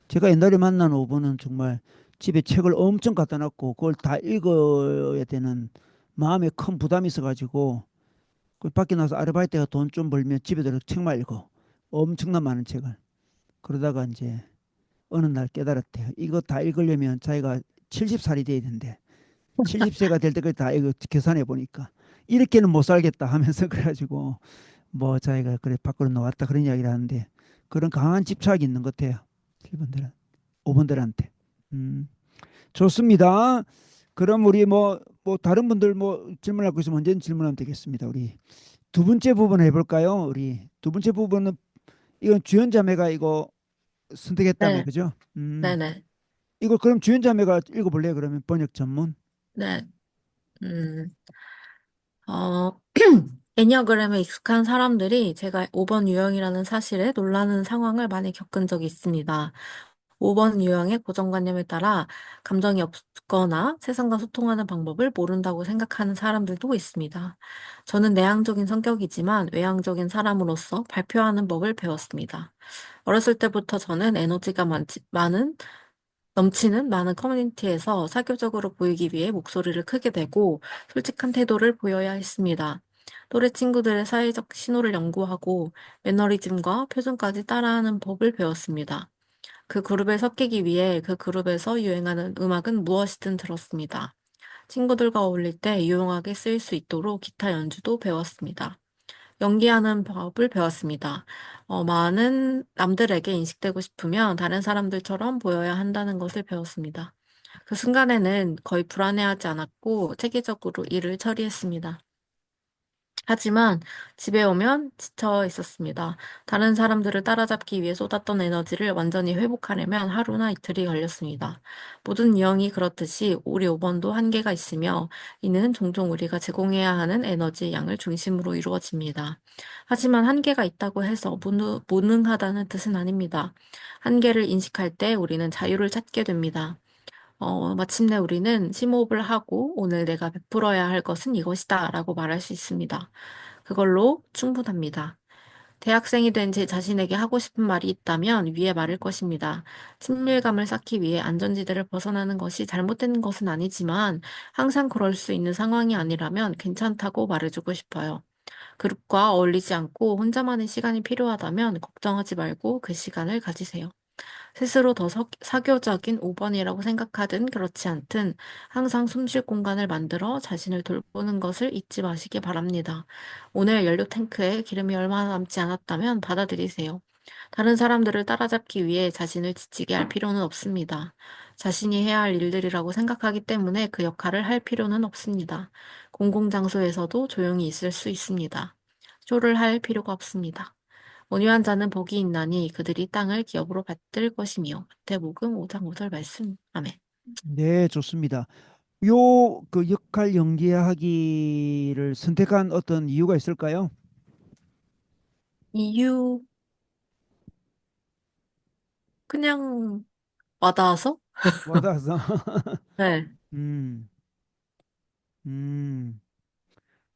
제가 옛날에 만난 5번은 정말 집에 책을 엄청 갖다 놨고, 그걸 다 읽어야 되는 마음에 큰 부담이 있어가지고, 그 밖에 나가서 아르바이트가 돈 좀 벌면 집에 들어서 책만 읽어. 엄청난 많은 책을. 그러다가 이제 어느 날 깨달았대요. 이거 다 읽으려면 자기가 70살이 돼야 된대. 70세가 될 때까지 다 이거 계산해 보니까 이렇게는 못 살겠다 하면서 그래가지고 뭐 자기가 그래 밖으로 나왔다 그런 이야기를 하는데 그런 강한 집착이 있는 것 같아요. 7번들은 5번들한테. 음, 좋습니다. 그럼 우리 뭐 다른 분들 뭐 질문할 거 있으면 언제든 질문하면 되겠습니다. 우리 두 번째 부분 해볼까요? 우리 두 번째 부분은 이건 주연자매가 이거 선택했다며 네, 그죠? 네네. 이거 그럼 주연자매가 읽어볼래요? 그러면 번역 전문. 네. 음, 어, 애니어그램에 익숙한 사람들이 제가 5번 유형이라는 사실에 놀라는 상황을 많이 겪은 적이 있습니다. 5번 유형의 고정관념에 따라 감정이 없거나 세상과 소통하는 방법을 모른다고 생각하는 사람들도 있습니다. 저는 내향적인 성격이지만 외향적인 사람으로서 발표하는 법을 배웠습니다. 어렸을 때부터 저는 에너지가 넘치는 많은 커뮤니티에서 사교적으로 보이기 위해 목소리를 크게 내고 솔직한 태도를 보여야 했습니다. 또래 친구들의 사회적 신호를 연구하고 매너리즘과 표정까지 따라하는 법을 배웠습니다. 그 그룹에 섞이기 위해 그 그룹에서 유행하는 음악은 무엇이든 들었습니다. 친구들과 어울릴 때 유용하게 쓰일 수 있도록 기타 연주도 배웠습니다. 연기하는 법을 배웠습니다. 많은 남들에게 인식되고 싶으면 다른 사람들처럼 보여야 한다는 것을 배웠습니다. 그 순간에는 거의 불안해하지 않았고 체계적으로 일을 처리했습니다. 하지만 집에 오면 지쳐 있었습니다. 다른 사람들을 따라잡기 위해 쏟았던 에너지를 완전히 회복하려면 하루나 이틀이 걸렸습니다. 모든 유형이 그렇듯이 우리 5번도 한계가 있으며 이는 종종 우리가 제공해야 하는 에너지의 양을 중심으로 이루어집니다. 하지만 한계가 있다고 해서 무능하다는 뜻은 아닙니다. 한계를 인식할 때 우리는 자유를 찾게 됩니다. 마침내 우리는 심호흡을 하고 오늘 내가 베풀어야 할 것은 이것이다 라고 말할 수 있습니다. 그걸로 충분합니다. 대학생이 된 제 자신에게 하고 싶은 말이 있다면 위에 말할 것입니다. 친밀감을 쌓기 위해 안전지대를 벗어나는 것이 잘못된 것은 아니지만 항상 그럴 수 있는 상황이 아니라면 괜찮다고 말해주고 싶어요. 그룹과 어울리지 않고 혼자만의 시간이 필요하다면 걱정하지 말고 그 시간을 가지세요. 스스로 더 사교적인 5번이라고 생각하든 그렇지 않든 항상 숨쉴 공간을 만들어 자신을 돌보는 것을 잊지 마시기 바랍니다. 오늘 연료 탱크에 기름이 얼마 남지 않았다면 받아들이세요. 다른 사람들을 따라잡기 위해 자신을 지치게 할 필요는 없습니다. 자신이 해야 할 일들이라고 생각하기 때문에 그 역할을 할 필요는 없습니다. 공공장소에서도 조용히 있을 수 있습니다. 쇼를 할 필요가 없습니다. 온유한 자는 복이 있나니 그들이 땅을 기업으로 받들 것이며. 마태복음 5장 5절 말씀. 아멘. 네, 좋습니다. 요 그 역할 연기하기를 선택한 어떤 이유가 있을까요? 이유 그냥 와닿아서? 와닿아서. 네. 음, 음.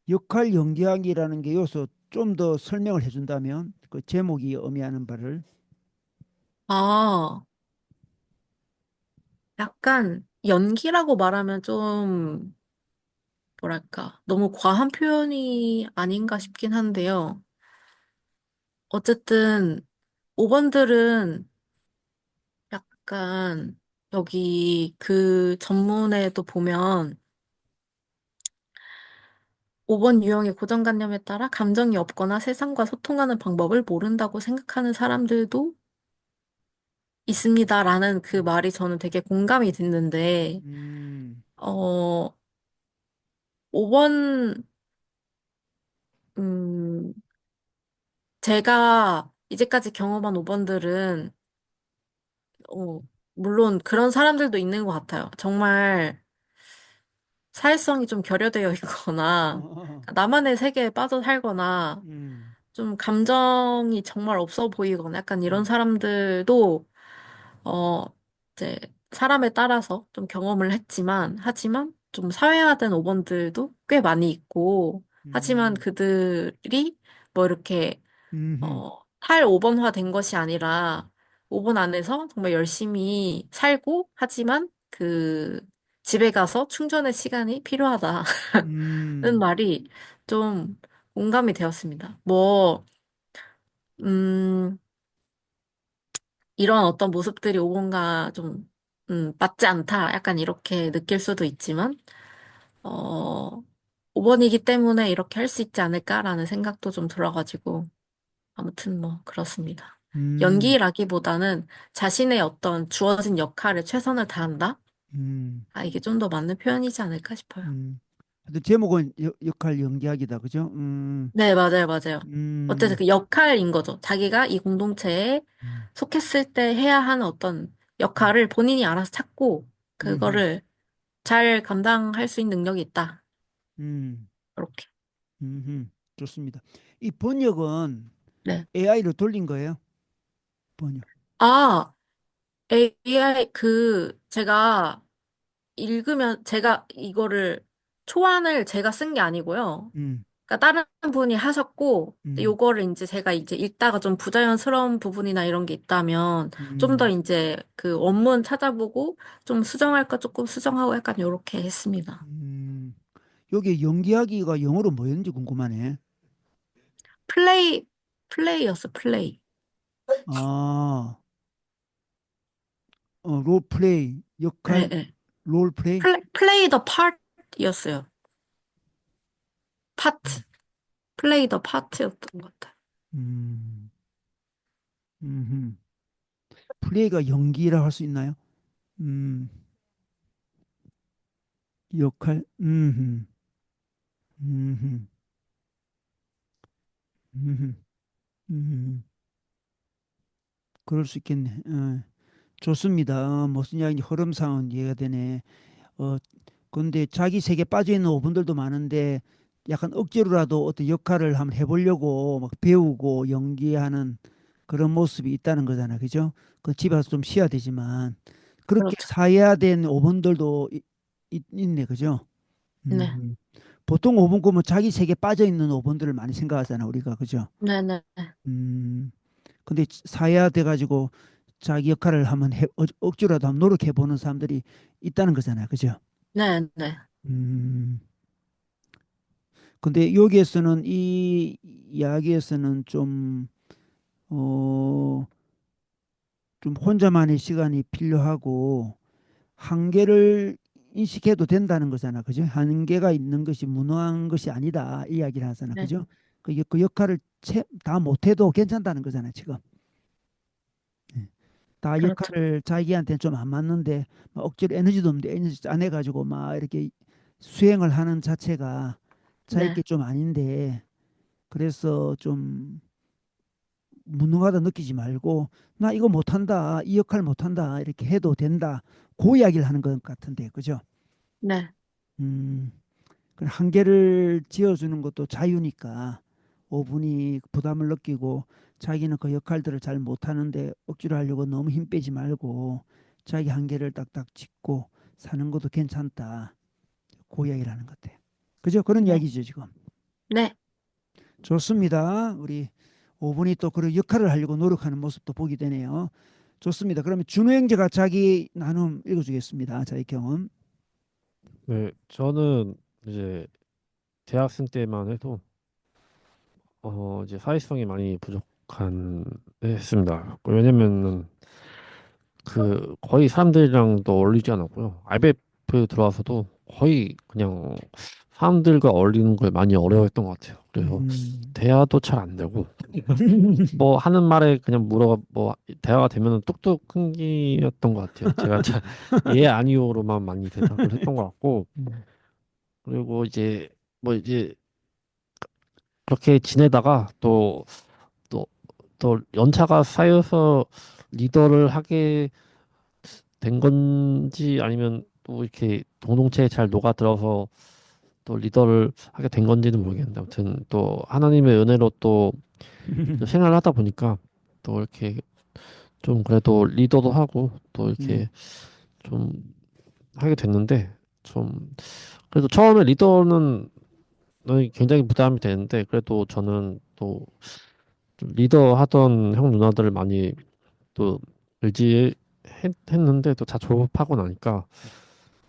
역할 연기하기라는 게 요소 좀 더 설명을 해준다면 그 제목이 의미하는 바를. 아, 약간 연기라고 말하면 좀 뭐랄까 너무 과한 표현이 아닌가 싶긴 한데요. 어쨌든 5번들은 약간 여기 그 전문에도 보면 5번 유형의 고정관념에 따라 감정이 없거나 세상과 소통하는 방법을 모른다고 생각하는 사람들도 있습니다라는 그 말이 저는 되게 공감이 됐는데, 음, 어, 5번, 음, 제가 이제까지 경험한 5번들은, 물론 그런 사람들도 있는 것 같아요. 정말 사회성이 좀 결여되어 있거나, 나만의 세계에 빠져 살거나, 음, 좀 감정이 정말 없어 보이거나 약간 이런 음, 사람들도 이제 사람에 따라서 좀 경험을 하지만 좀 사회화된 5번들도 꽤 많이 있고, 하지만 음, 그들이 뭐 이렇게, 음, 살 5번화 된 것이 아니라, 5번 안에서 정말 열심히 살고, 하지만 집에 가서 충전의 시간이 필요하다는 음, 말이 좀 공감이 되었습니다. 뭐, 음, 이런 어떤 모습들이 5번과 좀, 맞지 않다. 약간 이렇게 느낄 수도 있지만, 어, 5번이기 때문에 이렇게 할 수 있지 않을까라는 생각도 좀 들어가지고, 아무튼 뭐, 그렇습니다. 음, 연기라기보다는 자신의 어떤 주어진 역할에 최선을 다한다? 음, 아, 이게 좀 더 맞는 표현이지 않을까 싶어요. 하여튼 제목은 역할 연기하기다, 그죠? 네, 맞아요, 맞아요. 어쨌든 음, 그 역할인 거죠. 자기가 이 공동체에 음, 속했을 때 해야 하는 어떤 음, 역할을 본인이 알아서 찾고, 음, 그거를 잘 감당할 수 있는 능력이 있다. 음, 이렇게. 좋습니다. 이 번역은 네. AI로 돌린 거예요? 번역. 아, AI, 제가 제가 이거를, 초안을 제가 쓴 게 아니고요. 음, 그러니까 다른 분이 하셨고, 음, 요거를 이제 제가 이제 읽다가 좀 부자연스러운 부분이나 이런 게 있다면, 좀 더 음, 이제 그 원문 찾아보고, 좀 수정할 거 조금 수정하고 약간 요렇게 했습니다. 음. 여기 연기하기가 영어로 뭐였는지 궁금하네. 플레이, 플레이. 아, 롤플레이, 네, 역할, 네. 롤플레이? 플레이 더 파트였어요. 파트. 플레이 더 파트였던 것 같아요. 음, 음, 플레이가 연기라 할 수 있나요? 음, 역할, 음, 음, 음, 그럴 수 있겠네. 좋습니다. 무슨 이야기 흐름상은 이해가 되네. 어, 근데 자기 세계에 빠져 있는 오분들도 많은데 약간 억지로라도 어떤 역할을 한번 해보려고 막 배우고 연기하는 그런 모습이 있다는 거잖아. 그죠? 그 집에 가서 좀 쉬어야 되지만 그렇게 그렇죠. 사야된 오분들도 있네. 그죠? 네. 음. 보통 오분 꾸면 자기 세계에 빠져 있는 오분들을 많이 생각하잖아. 우리가. 그죠? 네네. 음. 근데 사야 돼가지고 자기 역할을 한번 억지로라도 한번 노력해 보는 사람들이 있다는 거잖아. 그죠? 네네. 음. 근데 여기에서는 이 이야기에서는 어, 좀 혼자만의 시간이 필요하고 한계를 인식해도 된다는 거잖아. 그죠? 한계가 있는 것이 무능한 것이 아니다. 이 이야기를 하잖아. 네. 그죠? 그 역할을 다 못해도 괜찮다는 거잖아. 지금. 예. 다 그렇죠. 역할을 자기한테는 좀 안 맞는데 막 억지로 에너지도 없는데 에너지 짜내가지고 막 이렇게 수행을 하는 자체가 네. 자기께 좀 아닌데 그래서 좀 무능하다 느끼지 말고 나 이거 못한다 이 역할 못한다 이렇게 해도 된다 그 이야기를 하는 것 같은데 그죠? 네. 음, 그 한계를 지어주는 것도 자유니까 5분이 부담을 느끼고 자기는 그 역할들을 잘 못하는데 억지로 하려고 너무 힘 빼지 말고 자기 한계를 딱딱 짚고 사는 것도 괜찮다 그 이야기를 하는 것 같아요. 그죠? 그런 네. 이야기죠 지금. 네. 좋습니다. 우리 5분이 또 그런 역할을 하려고 노력하는 모습도 보게 되네요. 좋습니다. 그러면 준호 형제가 자기 나눔 읽어주겠습니다. 자기 경험. 네, 저는 이제 대학생 때만 해도 이제 사회성이 많이 부족한 했습니다. 왜냐면은 그 거의 사람들이랑도 어울리지 않았고요. IBF 들어와서도 거의 그냥 사람들과 어울리는 걸 많이 어려워했던 것 같아요. 그래서 음. 대화도 잘 안 되고 뭐 하는 말에 그냥 뭐 대화가 되면은 뚝뚝 끊기였던 것 같아요. 제가 잘 예 아니오로만 많이 대답을 했던 것 같고 그리고 이제 뭐 이제 그렇게 지내다가 또 연차가 쌓여서 리더를 하게 된 건지 아니면 또 이렇게 공동체에 잘 녹아들어서 또 리더를 하게 된 건지는 모르겠는데 아무튼 또 하나님의 은혜로 또 생활을 하다 보니까 또 이렇게 좀 그래도 리더도 하고 또 이렇게 음, 좀 하게 됐는데 좀 그래도 처음에 리더는 굉장히 부담이 되는데 그래도 저는 또 좀 리더 하던 형 누나들을 많이 또 의지했는데 또 다 졸업하고 나니까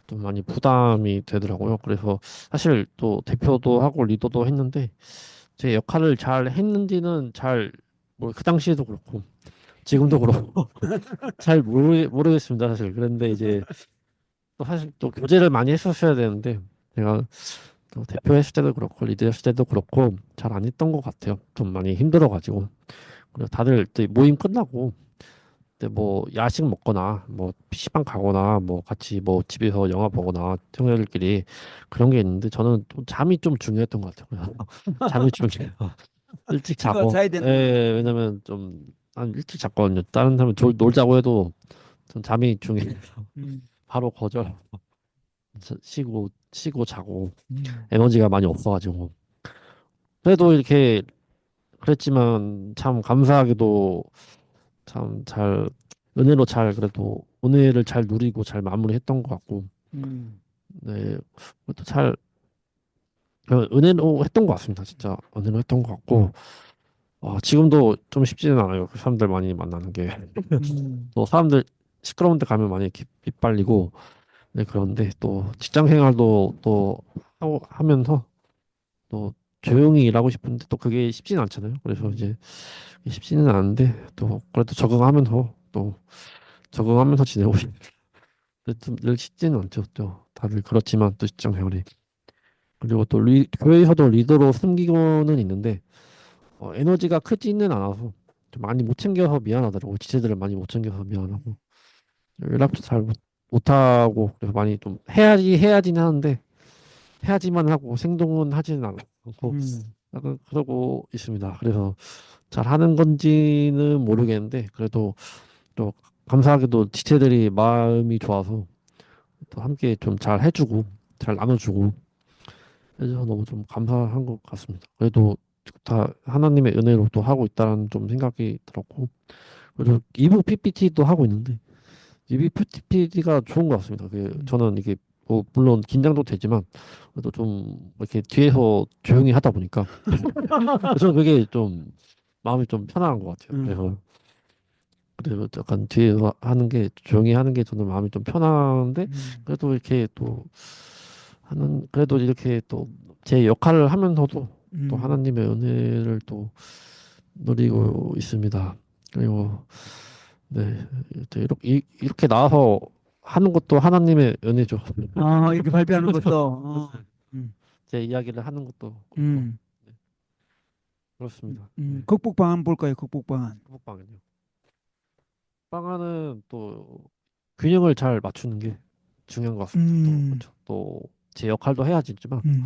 좀 많이 부담이 되더라고요. 그래서 사실 또 대표도 하고 리더도 했는데 제 역할을 잘 했는지는 잘 뭐 그 당시에도 그렇고 지금도 그렇고 잘 모르겠습니다 사실. 그런데 이제 또 사실 또 교제를 많이 했었어야 되는데 제가 또 대표했을 때도 그렇고 리드했을 때도 그렇고 잘 안 했던 것 같아요. 좀 많이 힘들어가지고. 그리고 다들 또 모임 끝나고 근데 뭐 야식 먹거나 뭐 PC방 가거나 뭐 같이 뭐 집에서 영화 보거나 형제들끼리 그런 게 있는데 저는 좀 잠이 좀 중요했던 것 같아요. 그래서 잠이 좀 일찍 피가 자고 자야 예 된다. 왜냐면 좀 한 일찍 잤거든요. 다른 사람은 놀자고 해도 전 잠이 중요해서 음, 바로 거절 쉬고 자고 음, 에너지가 많이 없어가지고 그래도 이렇게 그랬지만 참 감사하게도 참 잘 은혜로 잘 그래도 은혜를 잘 누리고 잘 마무리했던 것 같고 음, 네 그것도 잘 은혜로 했던 것 같습니다. 진짜 은혜로 했던 것 같고 지금도 좀 쉽지는 않아요. 그 사람들 많이 만나는 게 음, 또 사람들 시끄러운 데 가면 많이 빗발리고 네 그런데 또 직장 생활도 또 하고 하면서 또 조용히 일하고 싶은데 또 그게 쉽지는 않잖아요. 그래서 음, 이제 쉽지는 않은데 또 그래도 적응하면서 지내고 근데 좀늘 쉽지는 않죠. 또 다들 그렇지만 또 직장 생활이 그리고 또 교회에서도 리더로 섬기고는 있는데 에너지가 크지는 않아서 좀 많이 못 챙겨서 미안하더라고. 지체들을 많이 못 챙겨서 미안하고 연락도 잘 못하고 그래서 많이 좀 해야지는 하는데 해야지만 하고 생동은 하지는 않고 음, 약간 그러고 있습니다. 그래서 잘 하는 건지는 모르겠는데 그래도 또 감사하게도 지체들이 마음이 좋아서 또 함께 좀 잘 해주고 잘 나눠주고 해서 너무 좀 감사한 것 같습니다. 그래도 다 하나님의 은혜로 또 하고 있다는 좀 생각이 들었고 그리고 이부 PPT도 하고 있는데 이부 PPT가 좋은 것 같습니다. 음, 저는 이게 뭐 물론 긴장도 되지만 그래도 좀 이렇게 뒤에서 조용히 하다 보니까 저는 그게 좀 마음이 좀 편안한 것 같아요. 음, 그래서 약간 뒤에서 하는 게 조용히 하는 게 저는 마음이 좀 편한데 음, 그래도 이렇게 또 하는 그래도 이렇게 또 제 역할을 하면서도 또 음. 하나님의 은혜를 또 누리고 있습니다. 그리고 네 또 이렇게 나와서 하는 것도 하나님의 은혜죠. 이렇게 발표하는 것도, 음, 제 이야기를 하는 것도 그렇고 음, 네, 그렇습니다. 네. 극복 방안 볼까요? 극복 방안. 행복방은요. 빵하는 또 균형을 잘 맞추는 게 중요한 것 같습니다. 또 음, 그렇죠. 또 제 역할도 해야지만 음,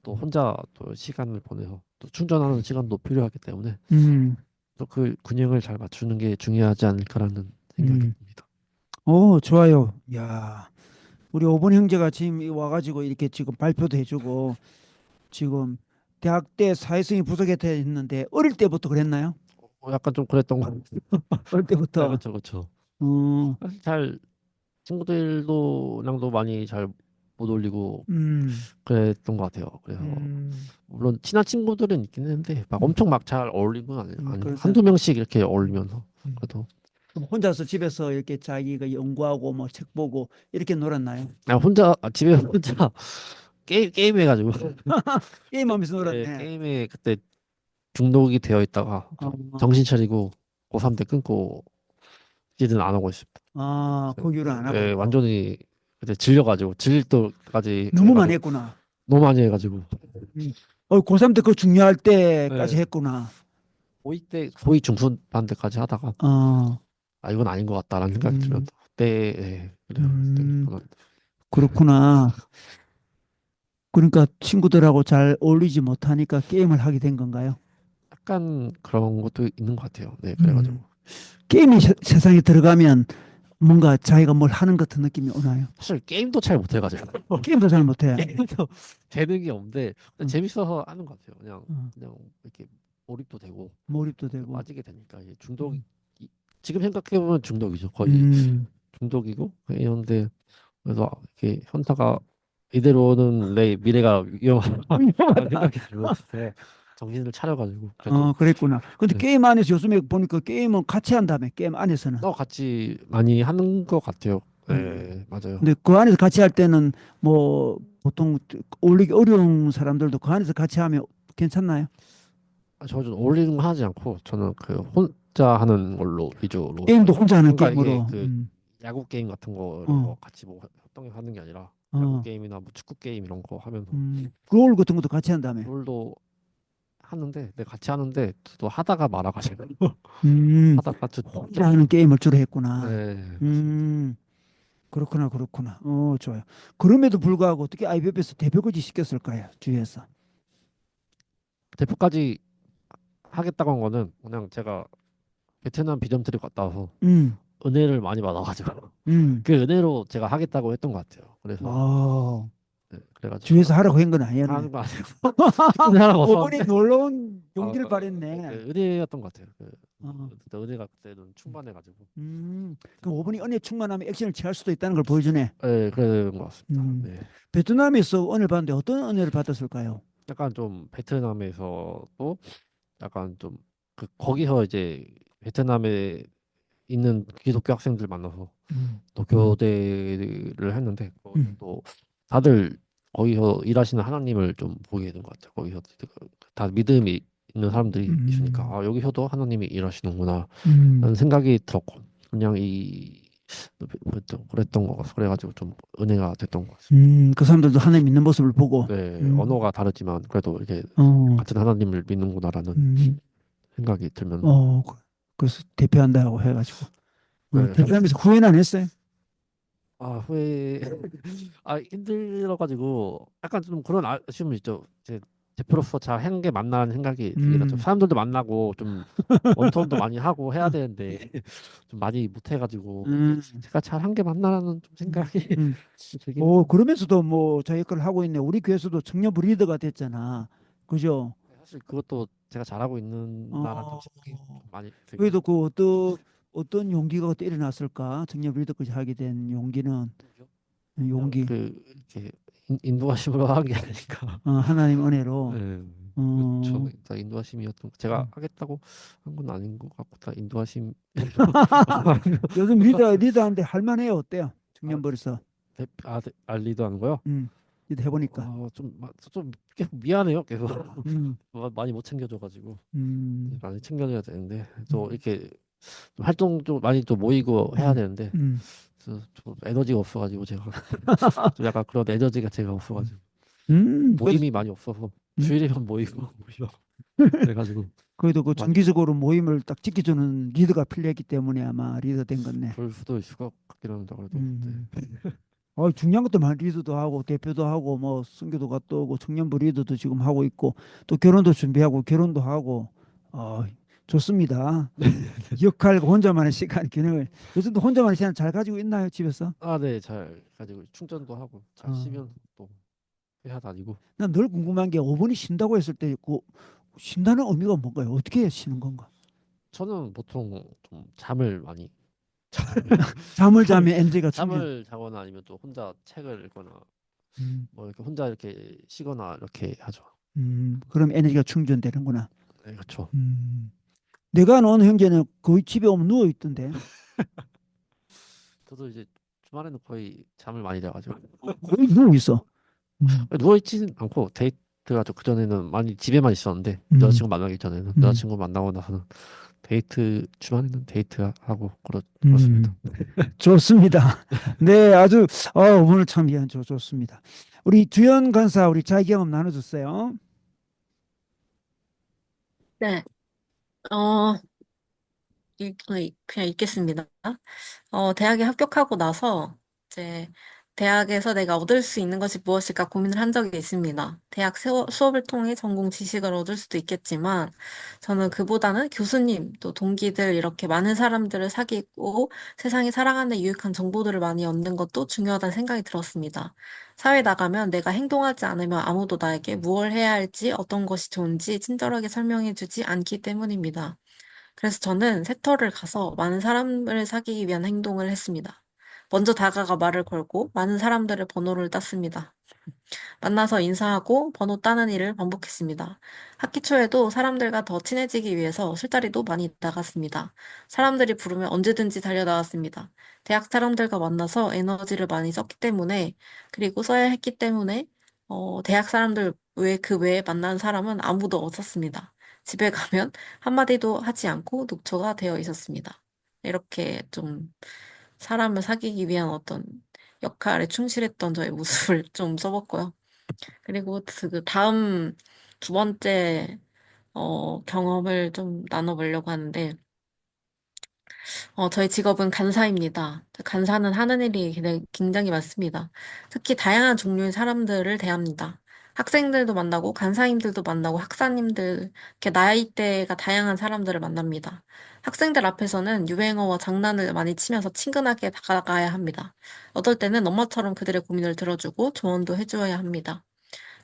또 혼자 또 시간을 보내서 또 충전하는 시간도 필요하기 때문에 음, 또 그 균형을 잘 맞추는 게 중요하지 않을까라는 생각이 음. 듭니다. 좋아요. 야, 우리 오번 형제가 지금 와가지고 이렇게 지금 발표도 해주고 지금 대학 때 사회성이 부족했다 했는데 어릴 때부터 그랬나요? 약간 좀 그랬던 것 같아요. 어릴 네, 때부터. 그렇죠, 그렇죠. 어, 사실 잘 친구들도랑도 많이 잘 못 어울리고 음, 그랬던 것 같아요. 그래서 음, 물론 친한 친구들은 있긴 했는데 막 엄청 막 잘 어울리는 건 아니 그러세요. 한두 명씩 이렇게 음, 어울리면서 음. 그래도 그럼 혼자서 집에서 이렇게 자기가 연구하고 뭐 책 보고 이렇게 놀았나요? 혼자 집에 혼자 게임 해가지고 게임하면서 네, 놀았네. 게임에 그때 중독이 되어 있다가 좀 어, 정신 차리고 고3 때 끊고 시즌 안 하고 있습니다. 고교를 안 하고 있고. 완전히 그때 질려가지고 질도까지 너무 많이 해가지고 했구나. 너무 많이 해가지고 음. 고3 때 그 중요할 때까지 네. 했구나. 고2 때 고이 중순반 때까지 하다가 어, 이건 아닌 것 같다라는 생각이 음, 들면서 그때 그래요 그때 음, 그만 그렇구나. 그러니까 친구들하고 잘 어울리지 못하니까 게임을 하게 된 건가요? 약간 그런 것도 있는 것 같아요. 네 그래가지고 음. 게임이 세상에 들어가면 뭔가 자기가 뭘 하는 것 같은 느낌이 오나요? 사실 게임도 잘 못해가지고 게임도 잘 못해. 게임도 되는 게 없는데 그냥 어, 재밌어서 하는 것 같아요. 그냥 어, 그냥 이렇게 몰입도 되고 몰입도 되고. 빠지게 되니까 이게 중독이 음, 지금 생각해보면 중독이죠. 거의 음, 중독이고 이런데 그래서 이게 현타가 이대로는 내 미래가 위험하다는 생각이 들면서 정신을 차려가지고 그래도 그랬구나. 근데 네. 게임 안에서 요즘에 보니까 게임은 같이 한다며, 게임 안에서는. 같이 많이 하는 것 같아요. 음. 네, 맞아요. 근데 그 안에서 같이 할 때는 뭐 보통 올리기 어려운 사람들도 그 안에서 같이 하면 괜찮나요? 저는 어울리는 거 하지 않고 저는 그 혼자 하는 걸로 위주로 게임도 해요. 혼자 하는 그러니까 이게 게임으로. 그 야구 게임 같은 거 이런 거 어, 같이 뭐 협동해서 하는 게 아니라 야구 어, 게임이나 뭐 축구 게임 이런 거 하면서 롤 같은 것도 같이 한다며. 롤도 하는데 네 같이 하는데 또 하다가 말아가지고 음, 하다가 혼자 하는 게임을 주로 했구나. 네 맞습니다. 음, 그렇구나, 그렇구나. 좋아요. 그럼에도 불구하고 어떻게 IBF에서 대표까지 시켰을까요? 주위에서. 대표까지 하겠다고 한 거는 그냥 제가 베트남 비점트를 갔다 와서 음, 은혜를 많이 받아가지고 음. 그 은혜로 제가 하겠다고 했던 것 같아요. 그래서 어, 네, 그래가지고 주위에서 하라고 한 건 아니었네. 하는 거 아니고 시키는 사람 어머니 없었는데 놀라운 용기를 그 발했네. 은혜였던 것 같아요. 어, 그때 은혜가 그때는 충만해가지고 그럼 어머니 은혜 충만하면 액션을 취할 수도 있다는 걸 보여주네. 네 그런 것 같습니다. 음, 네 베트남에서 은혜를 받는데 어떤 은혜를 받았을까요? 약간 좀 베트남에서도 약간 좀 그 거기서 이제 베트남에 있는 기독교 학생들 만나서 음, 또 교대를 했는데 거기서 음, 또 다들 거기서 일하시는 하나님을 좀 보게 된 것 같아요. 거기서 다 믿음이 있는 사람들이 있으니까 음, 여기서도 하나님이 일하시는구나 음, 라는 생각이 들었고 그냥 그랬던 것 같아서 그래가지고 좀 은혜가 됐던 것 같습니다. 그 사람들도 하나님 믿는 모습을 보고, 네, 음, 언어가 다르지만 그래도 이게 어, 같은 하나님을 믿는구나라는 음, 생각이 들면서 어, 그래서 대표한다고 해가지고. 네, 대표하면서 후회는 안 했어요? 후회 힘들어가지고 약간 좀 그런 아쉬움이 있죠. 제 대표로서 잘 한 게 맞나라는 생각이 들긴 하죠. 음, 사람들도 만나고 좀 원토론도 많이 하고 해야 어, 되는데 좀 많이 못 해가지고 음, 제가 잘 한 게 맞나라는 좀 음, 생각이 음. 들긴 해요. 그러면서도 뭐 자기 걸 하고 있네. 우리 교회에서도 청년부 리더가 됐잖아. 그죠? 사실 그것도 제가 잘하고 있는 나라는 좀 어, 생각이 좀 많이 들긴 그래도 하죠. 그 어떤 용기가 그때 일어났을까? 청년부 리더까지 하게 된 용기는, 그냥 용기, 그 이렇게 인도하심으로 한 게 아닐까. 하나님 은혜로. 네, 그렇죠. 어, 다 인도하심이었던 제가 음. 하겠다고 한 건 아닌 것 같고 다 인도하심. 요즘 리더한테 할만해요. 어때요? 아, 청년부에서. 알리도 하는 거요? 리더 해보니까. 좀 계속 미안해요. 계속 음, 많이 못 챙겨줘가지고 음, 많이 챙겨줘야 되는데 또 음, 이렇게 좀 활동 좀 많이 또 모이고 해야 음, 되는데 음, 그래서 좀 에너지가 없어가지고 제가 좀 약간 그런 에너지가 제가 없어가지고 그래도, 모임이 많이 없어서 음, 주일이면 모이고 모이고 그래가지고 그래도 그 많이 정기적으로 모임을 딱 지켜주는 리더가 필요했기 때문에 아마 리더 된 건데. 그럴 수도 있을 것 같긴 합니다. 그래도 네. 음. 중요한 것도 많이 리더도 하고 대표도 하고 뭐 선교도 갔다 오고 청년부 리더도 지금 하고 있고 또 결혼도 준비하고 결혼도 하고 어, 좋습니다. 역할과 혼자만의 시간 균형을 요즘도 혼자만의 시간 잘 가지고 있나요 집에서? 네, 잘 가지고 충전도 하고 잘 어, 쉬면 또 회사 다니고 난 늘 궁금한 게 5분이 쉰다고 했을 때 그 쉰다는 의미가 뭔가요? 어떻게 쉬는 건가? 저는 보통 좀 잠을 많이 잠을 잠을 자면 에너지가 충전. 잠을 자거나 아니면 또 혼자 책을 읽거나 음, 뭐 이렇게 혼자 이렇게 쉬거나 이렇게 하죠. 그럼 에너지가 충전되는구나. 네, 그렇죠. 음. 내가 아는 형제는 거의 집에 오면 누워 있던데. 저도 이제 주말에는 거의 잠을 많이 자가지고 거의 누워 있어. 음, 누워 있지는 않고 데이트가 그 전에는 많이 집에만 있었는데 음, 여자친구 만나기 전에는 음, 여자친구 만나고 나서는 주말에는 데이트하고 그렇습니다. 음. 좋습니다. 네, 아주 오늘 참 좋습니다. 우리 주연 간사 우리 자기 경험 나눠줬어요. 네. 어, 그냥 읽겠습니다. 대학에 합격하고 나서 이제 대학에서 내가 얻을 수 있는 것이 무엇일까 고민을 한 적이 있습니다. 대학 수업을 통해 전공 지식을 얻을 수도 있겠지만 저는 그보다는 교수님, 또 동기들 이렇게 많은 사람들을 사귀고 세상이 살아가는 유익한 정보들을 많이 얻는 것도 중요하다는 생각이 들었습니다. 사회 나가면 내가 행동하지 않으면 아무도 나에게 무엇을 해야 할지 어떤 것이 좋은지 친절하게 설명해 주지 않기 때문입니다. 그래서 저는 세터를 가서 많은 사람을 사귀기 위한 행동을 했습니다. 먼저 다가가 말을 걸고 많은 사람들의 번호를 땄습니다. 만나서 인사하고 번호 따는 일을 반복했습니다. 학기 초에도 사람들과 더 친해지기 위해서 술자리도 많이 나갔습니다. 사람들이 부르면 언제든지 달려나왔습니다. 대학 사람들과 만나서 에너지를 많이 썼기 때문에, 그리고 써야 했기 때문에, 대학 사람들 그 외에 만난 사람은 아무도 없었습니다. 집에 가면 한마디도 하지 않고 녹초가 되어 있었습니다. 이렇게 좀 사람을 사귀기 위한 어떤 역할에 충실했던 저의 모습을 좀 써봤고요. 그리고 그 다음 두 번째 경험을 좀 나눠보려고 하는데, 저희 직업은 간사입니다. 간사는 하는 일이 굉장히 많습니다. 특히 다양한 종류의 사람들을 대합니다. 학생들도 만나고, 간사님들도 만나고, 학사님들, 이렇게 나이대가 다양한 사람들을 만납니다. 학생들 앞에서는 유행어와 장난을 많이 치면서 친근하게 다가가야 합니다. 어떨 때는 엄마처럼 그들의 고민을 들어주고 조언도 해줘야 합니다.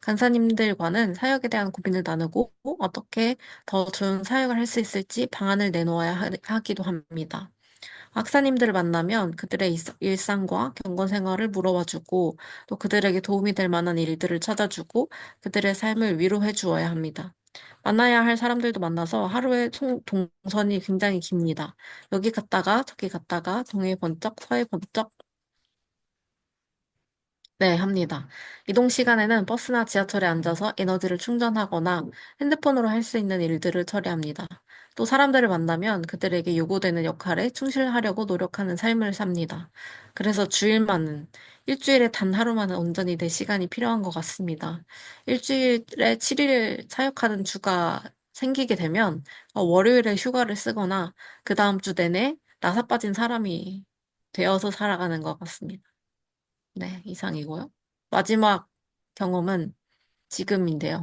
간사님들과는 사역에 대한 고민을 나누고 어떻게 더 좋은 사역을 할 수 있을지 방안을 내놓아야 하기도 합니다. 학사님들을 만나면 그들의 일상과 경건 생활을 물어봐주고 또 그들에게 도움이 될 만한 일들을 찾아주고 그들의 삶을 위로해 주어야 합니다. 만나야 할 사람들도 만나서 하루의 동선이 굉장히 깁니다. 여기 갔다가 저기 갔다가 동해 번쩍 서해 번쩍 네, 합니다. 이동 시간에는 버스나 지하철에 앉아서 에너지를 충전하거나 핸드폰으로 할 수 있는 일들을 처리합니다. 또 사람들을 만나면 그들에게 요구되는 역할에 충실하려고 노력하는 삶을 삽니다. 그래서 주일만은, 일주일에 단 하루만은 온전히 내 시간이 필요한 것 같습니다. 일주일에 7일 사역하는 주가 생기게 되면 월요일에 휴가를 쓰거나 그 다음 주 내내 나사 빠진 사람이 되어서 살아가는 것 같습니다. 네, 이상이고요. 마지막 경험은 지금인데요.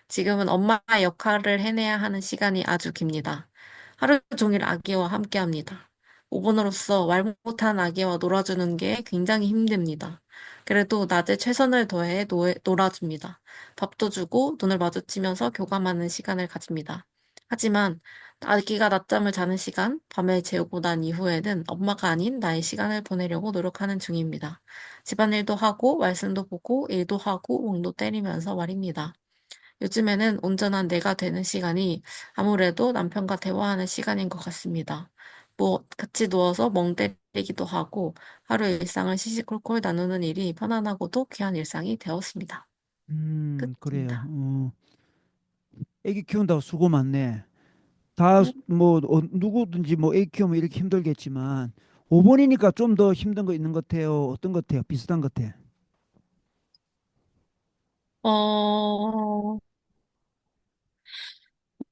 지금은 엄마의 역할을 해내야 하는 시간이 아주 깁니다. 하루 종일 아기와 함께 합니다. 오본으로서 말 못한 아기와 놀아주는 게 굉장히 힘듭니다. 그래도 낮에 최선을 다해 놀아줍니다. 밥도 주고 눈을 마주치면서 교감하는 시간을 가집니다. 하지만 아기가 낮잠을 자는 시간, 밤에 재우고 난 이후에는 엄마가 아닌 나의 시간을 보내려고 노력하는 중입니다. 집안일도 하고, 말씀도 보고, 일도 하고, 멍도 때리면서 말입니다. 요즘에는 온전한 내가 되는 시간이 아무래도 남편과 대화하는 시간인 것 같습니다. 뭐, 같이 누워서 멍 때리기도 하고, 하루 일상을 시시콜콜 나누는 일이 편안하고도 귀한 일상이 되었습니다. 그래요. 끝입니다. 애기 키운다고 수고 많네. 다 뭐 누구든지 뭐 애기 키우면 이렇게 힘들겠지만 5번이니까 좀 더 힘든 거 있는 것 같아요. 어떤 것 같아요? 비슷한 것 같아.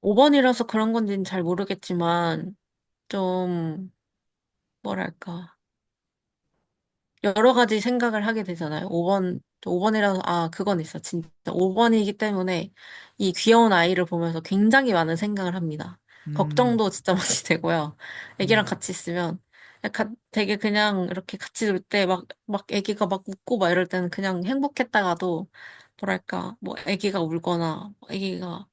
5번이라서 그런 건지는 잘 모르겠지만, 좀, 뭐랄까. 여러 가지 생각을 하게 되잖아요. 5번이라서, 그건 있어. 진짜 5번이기 때문에 이 귀여운 아이를 보면서 굉장히 많은 생각을 합니다. 음, 걱정도 진짜 많이 되고요. 애기랑 음, 같이 있으면 약간 되게 그냥 이렇게 같이 놀 때 막 애기가 막 웃고 막 이럴 때는 그냥 행복했다가도 뭐랄까, 뭐 애기가 울거나 애기가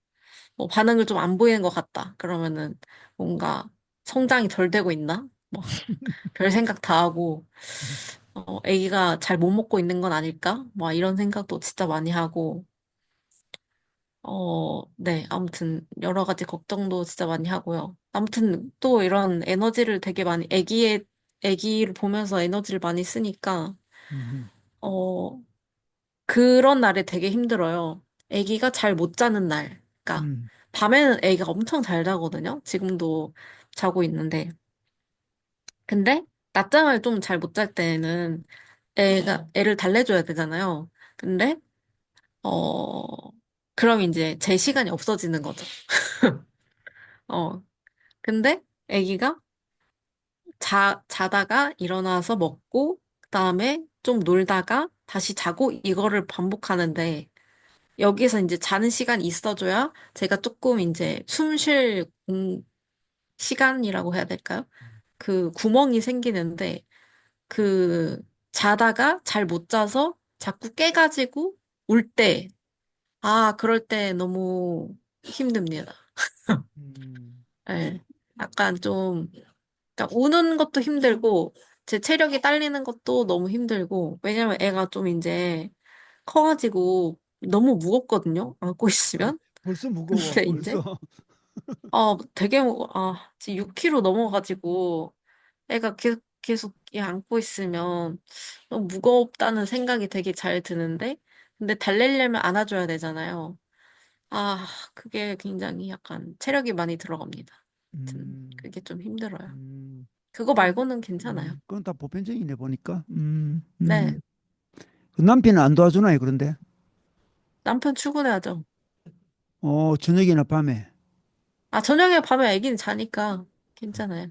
뭐 반응을 좀 안 보이는 것 같다. 그러면은 뭔가 성장이 덜 되고 있나? 뭐 별 생각 다 하고 아기가 잘 못 먹고 있는 건 아닐까? 뭐 이런 생각도 진짜 많이 하고, 네, 아무튼 여러 가지 걱정도 진짜 많이 하고요. 아무튼 또 이런 에너지를 되게 많이, 아기를 보면서 에너지를 많이 쓰니까, 음, 어, 그런 날에 되게 힘들어요. 아기가 잘 못 자는 날. 그러니까 음, 밤에는 아기가 엄청 잘 자거든요. 지금도 자고 있는데. 근데 낮잠을 좀 잘 못 잘 때는 애를 달래줘야 되잖아요. 근데 어, 그럼 이제 제 시간이 없어지는 거죠. 어, 근데 아기가 자다가 일어나서 먹고, 그다음에 좀 놀다가 다시 자고 이거를 반복하는데, 여기서 이제 자는 시간이 있어줘야 제가 조금 이제 숨쉴 시간이라고 해야 될까요? 그 구멍이 생기는데, 그 자다가 잘 못 자서 자꾸 깨가지고 울 때, 그럴 때 너무 힘듭니다. 음. 예. 약간 좀, 그러니까 우는 것도 힘들고, 제 체력이 딸리는 것도 너무 힘들고, 왜냐면 애가 좀 이제 커가지고 너무 무겁거든요. 안고 있으면. 벌써 무거워, 근데 이제, 벌써. 되게, 지금 6kg 넘어가지고, 애가 계속 얘 안고 있으면 너무 무겁다는 생각이 되게 잘 드는데, 근데 달래려면 안아줘야 되잖아요. 아, 그게 굉장히 약간 체력이 많이 들어갑니다. 하여튼, 음, 그게 좀 힘들어요. 음, 그거 말고는 괜찮아요. 그건 다 보편적이네 보니까. 네, 그 남편은 안 도와주나요, 그런데? 남편 출근해야죠. 저녁이나 밤에. 저녁에 밤에 애기는 자니까 괜찮아요.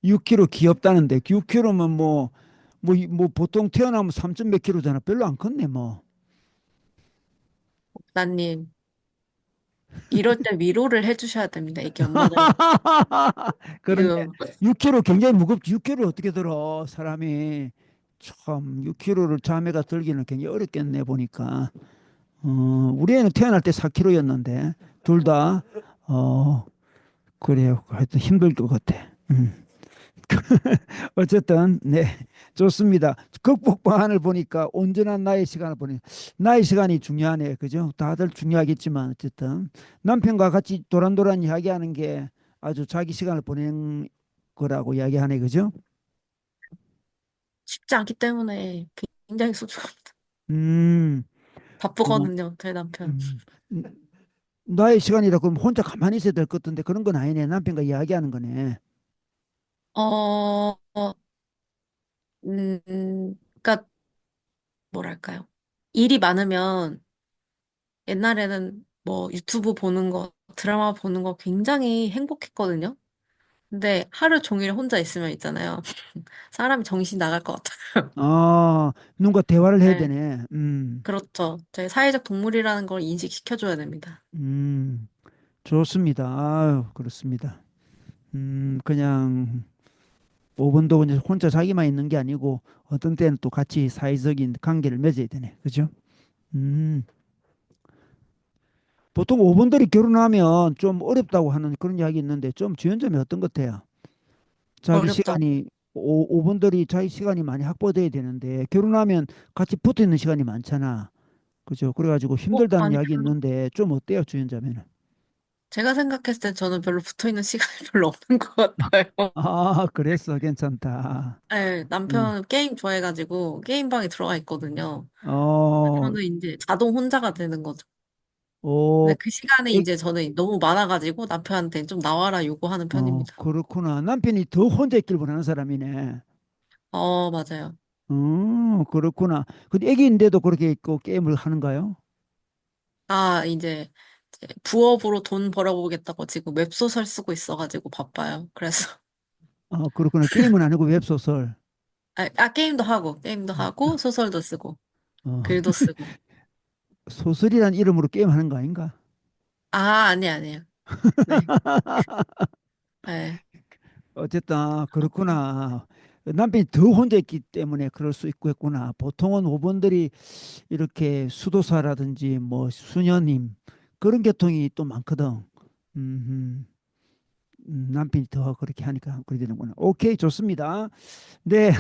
6kg 귀엽다는데, 6kg면 뭐 보통 태어나면 3점 몇 킬로잖아. 별로 안 컸네, 뭐. 나님, 이럴 때 위로를 해주셔야 됩니다. 애기 엄마들. 그런데 지금 6kg 굉장히 무겁지. 6kg 어떻게 들어, 사람이. 참, 6kg를 자매가 들기는 굉장히 어렵겠네, 보니까. 우리 애는 태어날 때 4kg였는데, 둘 다, 그래요. 하여튼 힘들 것 같아. 어쨌든, 네, 좋습니다. 극복 방안을 보니까 온전한 나의 시간을 보니, 나의 시간이 중요하네. 그죠? 다들 중요하겠지만, 어쨌든, 남편과 같이 도란도란 이야기하는 게 아주 자기 시간을 보내는 거라고 이야기하네. 그죠? 쉽지 않기 때문에 굉장히 소중합니다. 음, 어, 바쁘거든요, 저희 남편. 음. 나의 시간이라 그러면 혼자 가만히 있어야 될 것 같은데 그런 건 아니네. 남편과 이야기하는 거네. 어, 그러니까 뭐랄까요. 일이 많으면 옛날에는 뭐 유튜브 보는 거, 드라마 보는 거 굉장히 행복했거든요. 근데 하루 종일 혼자 있으면 있잖아요. 사람이 정신 나갈 것 같아요. 누군가 대화를 해야 네, 되네. 그렇죠. 저희 사회적 동물이라는 걸 인식시켜줘야 됩니다. 음, 좋습니다. 아유, 그렇습니다. 그냥 5분도 그냥 혼자 자기만 있는 게 아니고 어떤 때는 또 같이 사회적인 관계를 맺어야 되네. 그죠? 음, 보통 5분들이 결혼하면 좀 어렵다고 하는 그런 이야기 있는데 좀 주연 점이 어떤 것 같아요? 자기 어렵죠. 시간이 5분들이 자기 시간이 많이 확보돼야 되는데 결혼하면 같이 붙어 있는 시간이 많잖아. 그죠? 그래가지고 힘들다는 아니, 이야기 있는데 좀 어때요, 주연자매는? 제가 생각했을 때 저는 별로 붙어 있는 시간이 별로 없는 것 같아요. 그랬어. 괜찮다. 네, 음. 남편 게임 좋아해가지고 게임방에 들어가 있거든요. 어, 저는 이제 자동 혼자가 되는 거죠. 어, 근데 그 시간에 에, 이제 저는 너무 많아가지고 남편한테 좀 나와라 요구하는 편입니다. 그렇구나. 남편이 더 혼자 있길 원하는 사람이네. 맞아요. 그렇구나. 근데 애기인데도 그렇게 있고 게임을 하는가요? 이제 부업으로 돈 벌어보겠다고 지금 웹소설 쓰고 있어가지고 바빠요. 그래서, 그렇구나. 게임은 아니고 웹소설. 게임도 하고, 소설도 쓰고, 어, 글도 쓰고. 소설이란 이름으로 게임하는 거 아닌가? 아니에요. 네. 네. 어쨌든 그렇구나. 남편이 더 혼자 있기 때문에 그럴 수 있고 했구나. 보통은 오번들이 이렇게 수도사라든지 뭐 수녀님 그런 계통이 또 많거든. 음, 남편이 더 그렇게 하니까 그렇게 되는구나. 오케이, 좋습니다. 네,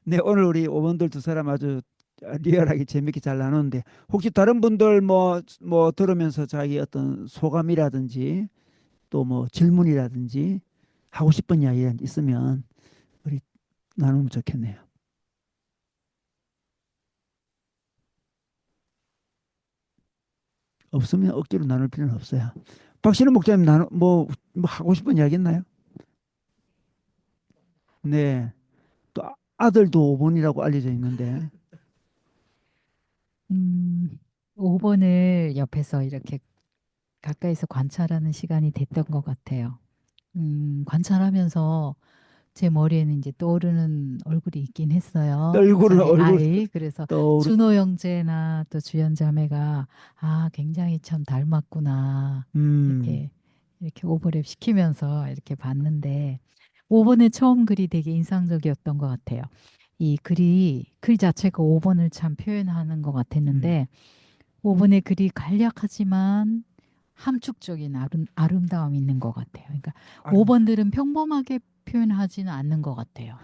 네, 오늘 우리 오번들 두 사람 아주 리얼하게 재밌게 잘 나눴는데 혹시 다른 분들 뭐 들으면서 자기 어떤 소감이라든지 또 뭐 질문이라든지 하고 싶은 이야기 있으면 우리 나누면 좋겠네요. 없으면 억지로 나눌 필요는 없어요. 박신호 목사님 뭐 하고 싶은 이야기 있나요? 네. 또 아들도 5번이라고 알려져 있는데. 5번을 옆에서 이렇게 가까이서 관찰하는 시간이 됐던 것 같아요. 관찰하면서 제 머리에는 이제 떠오르는 얼굴이 있긴 했어요. 저희 얼굴 아이. 그래서 떠오르. 준호 형제나 또 주연 자매가 굉장히 참 닮았구나. 음, 이렇게 이렇게 오버랩 시키면서 이렇게 봤는데 5번의 처음 글이 되게 인상적이었던 것 같아요. 이 글 자체가 5번을 참 표현하는 것 음, 같았는데 5번의 글이 간략하지만 함축적인 아름다움이 있는 것 같아요. 그러니까 아름 5번들은 평범하게 표현하지는 않는 것 같아요.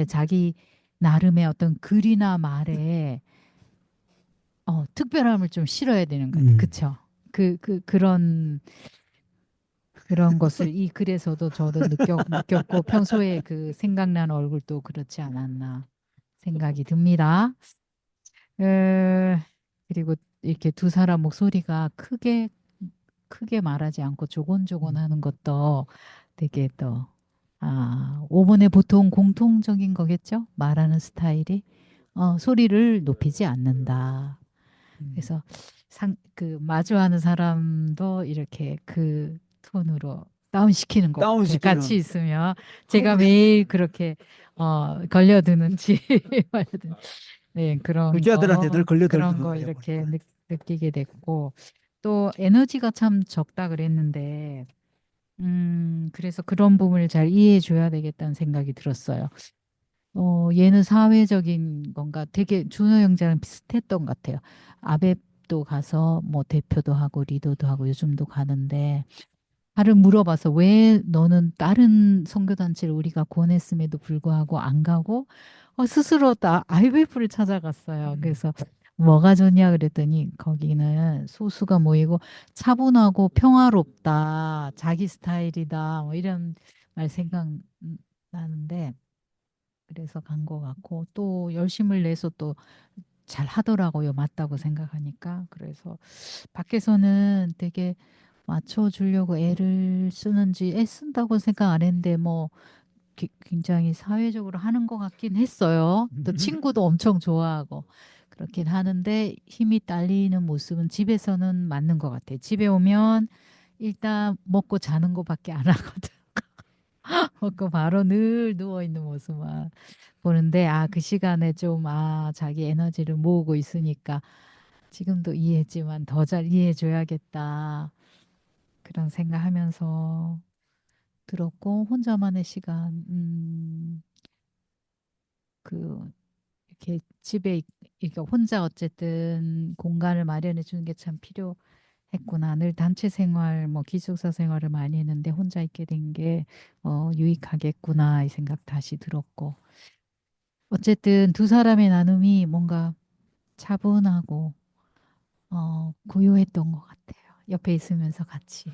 자기 나름의 어떤 글이나 말에 특별함을 좀 실어야 되는 것 같아요. 그쵸? 그런 것을 이 글에서도 저도 느꼈고 평소에 그 생각나는 얼굴도 그렇지 않았나 생각이 듭니다. 그리고 이렇게 두 사람 목소리가 크게 말하지 않고 조곤조곤 하는 것도 되게 또, 5번의 보통 공통적인 거겠죠? 말하는 스타일이. 소리를 높이지 않는다. 그래서 마주하는 사람도 이렇게 그 톤으로 다운시키는 것 같아요. 같이 다운시키는 있으면 제가 매일 그렇게 걸려드는지 말려드는 네, 글자들한테 늘 그런 걸려들고 거 그래 이렇게 보니까. 느끼게 됐고 또 에너지가 참 적다 그랬는데 그래서 그런 부분을 잘 이해해 줘야 되겠다는 생각이 들었어요. 얘는 사회적인 건가 되게 준호 형제랑 비슷했던 것 같아요. 아베도 가서 뭐 대표도 하고 리더도 하고 요즘도 가는데 나를 물어봐서 왜 너는 다른 선교단체를 우리가 권했음에도 불구하고 안 가고 스스로 다 IWF를 찾아갔어요. 그래서 뭐가 좋냐 그랬더니 거기는 소수가 모이고 차분하고 평화롭다. 자기 스타일이다. 뭐 이런 말 생각나는데 그래서 간 것 같고 또 열심을 내서 또 잘 하더라고요. 맞다고 생각하니까. 그래서 밖에서는 되게 맞춰주려고 애를 쓰는지 애쓴다고 생각 안 했는데 뭐 굉장히 사회적으로 하는 것 같긴 했어요. 또 친구도 엄청 좋아하고 그렇긴 하는데 힘이 딸리는 모습은 집에서는 맞는 것 같아요. 집에 오면 일단 먹고 자는 것밖에 안 하거든. 먹고 바로 늘 누워 있는 모습만 보는데 그 시간에 좀 자기 에너지를 모으고 있으니까 지금도 이해했지만 더 잘 이해해 줘야겠다. 그런 생각하면서 들었고 혼자만의 시간 그 이렇게 이렇게 혼자 어쨌든 공간을 마련해 주는 게 참 필요했구나. 늘 단체 생활 뭐 기숙사 생활을 많이 했는데 혼자 있게 된 게 유익하겠구나 이 생각 다시 들었고 어쨌든 두 사람의 나눔이 뭔가 차분하고 고요했던 것 같아요. 옆에 있으면서 같이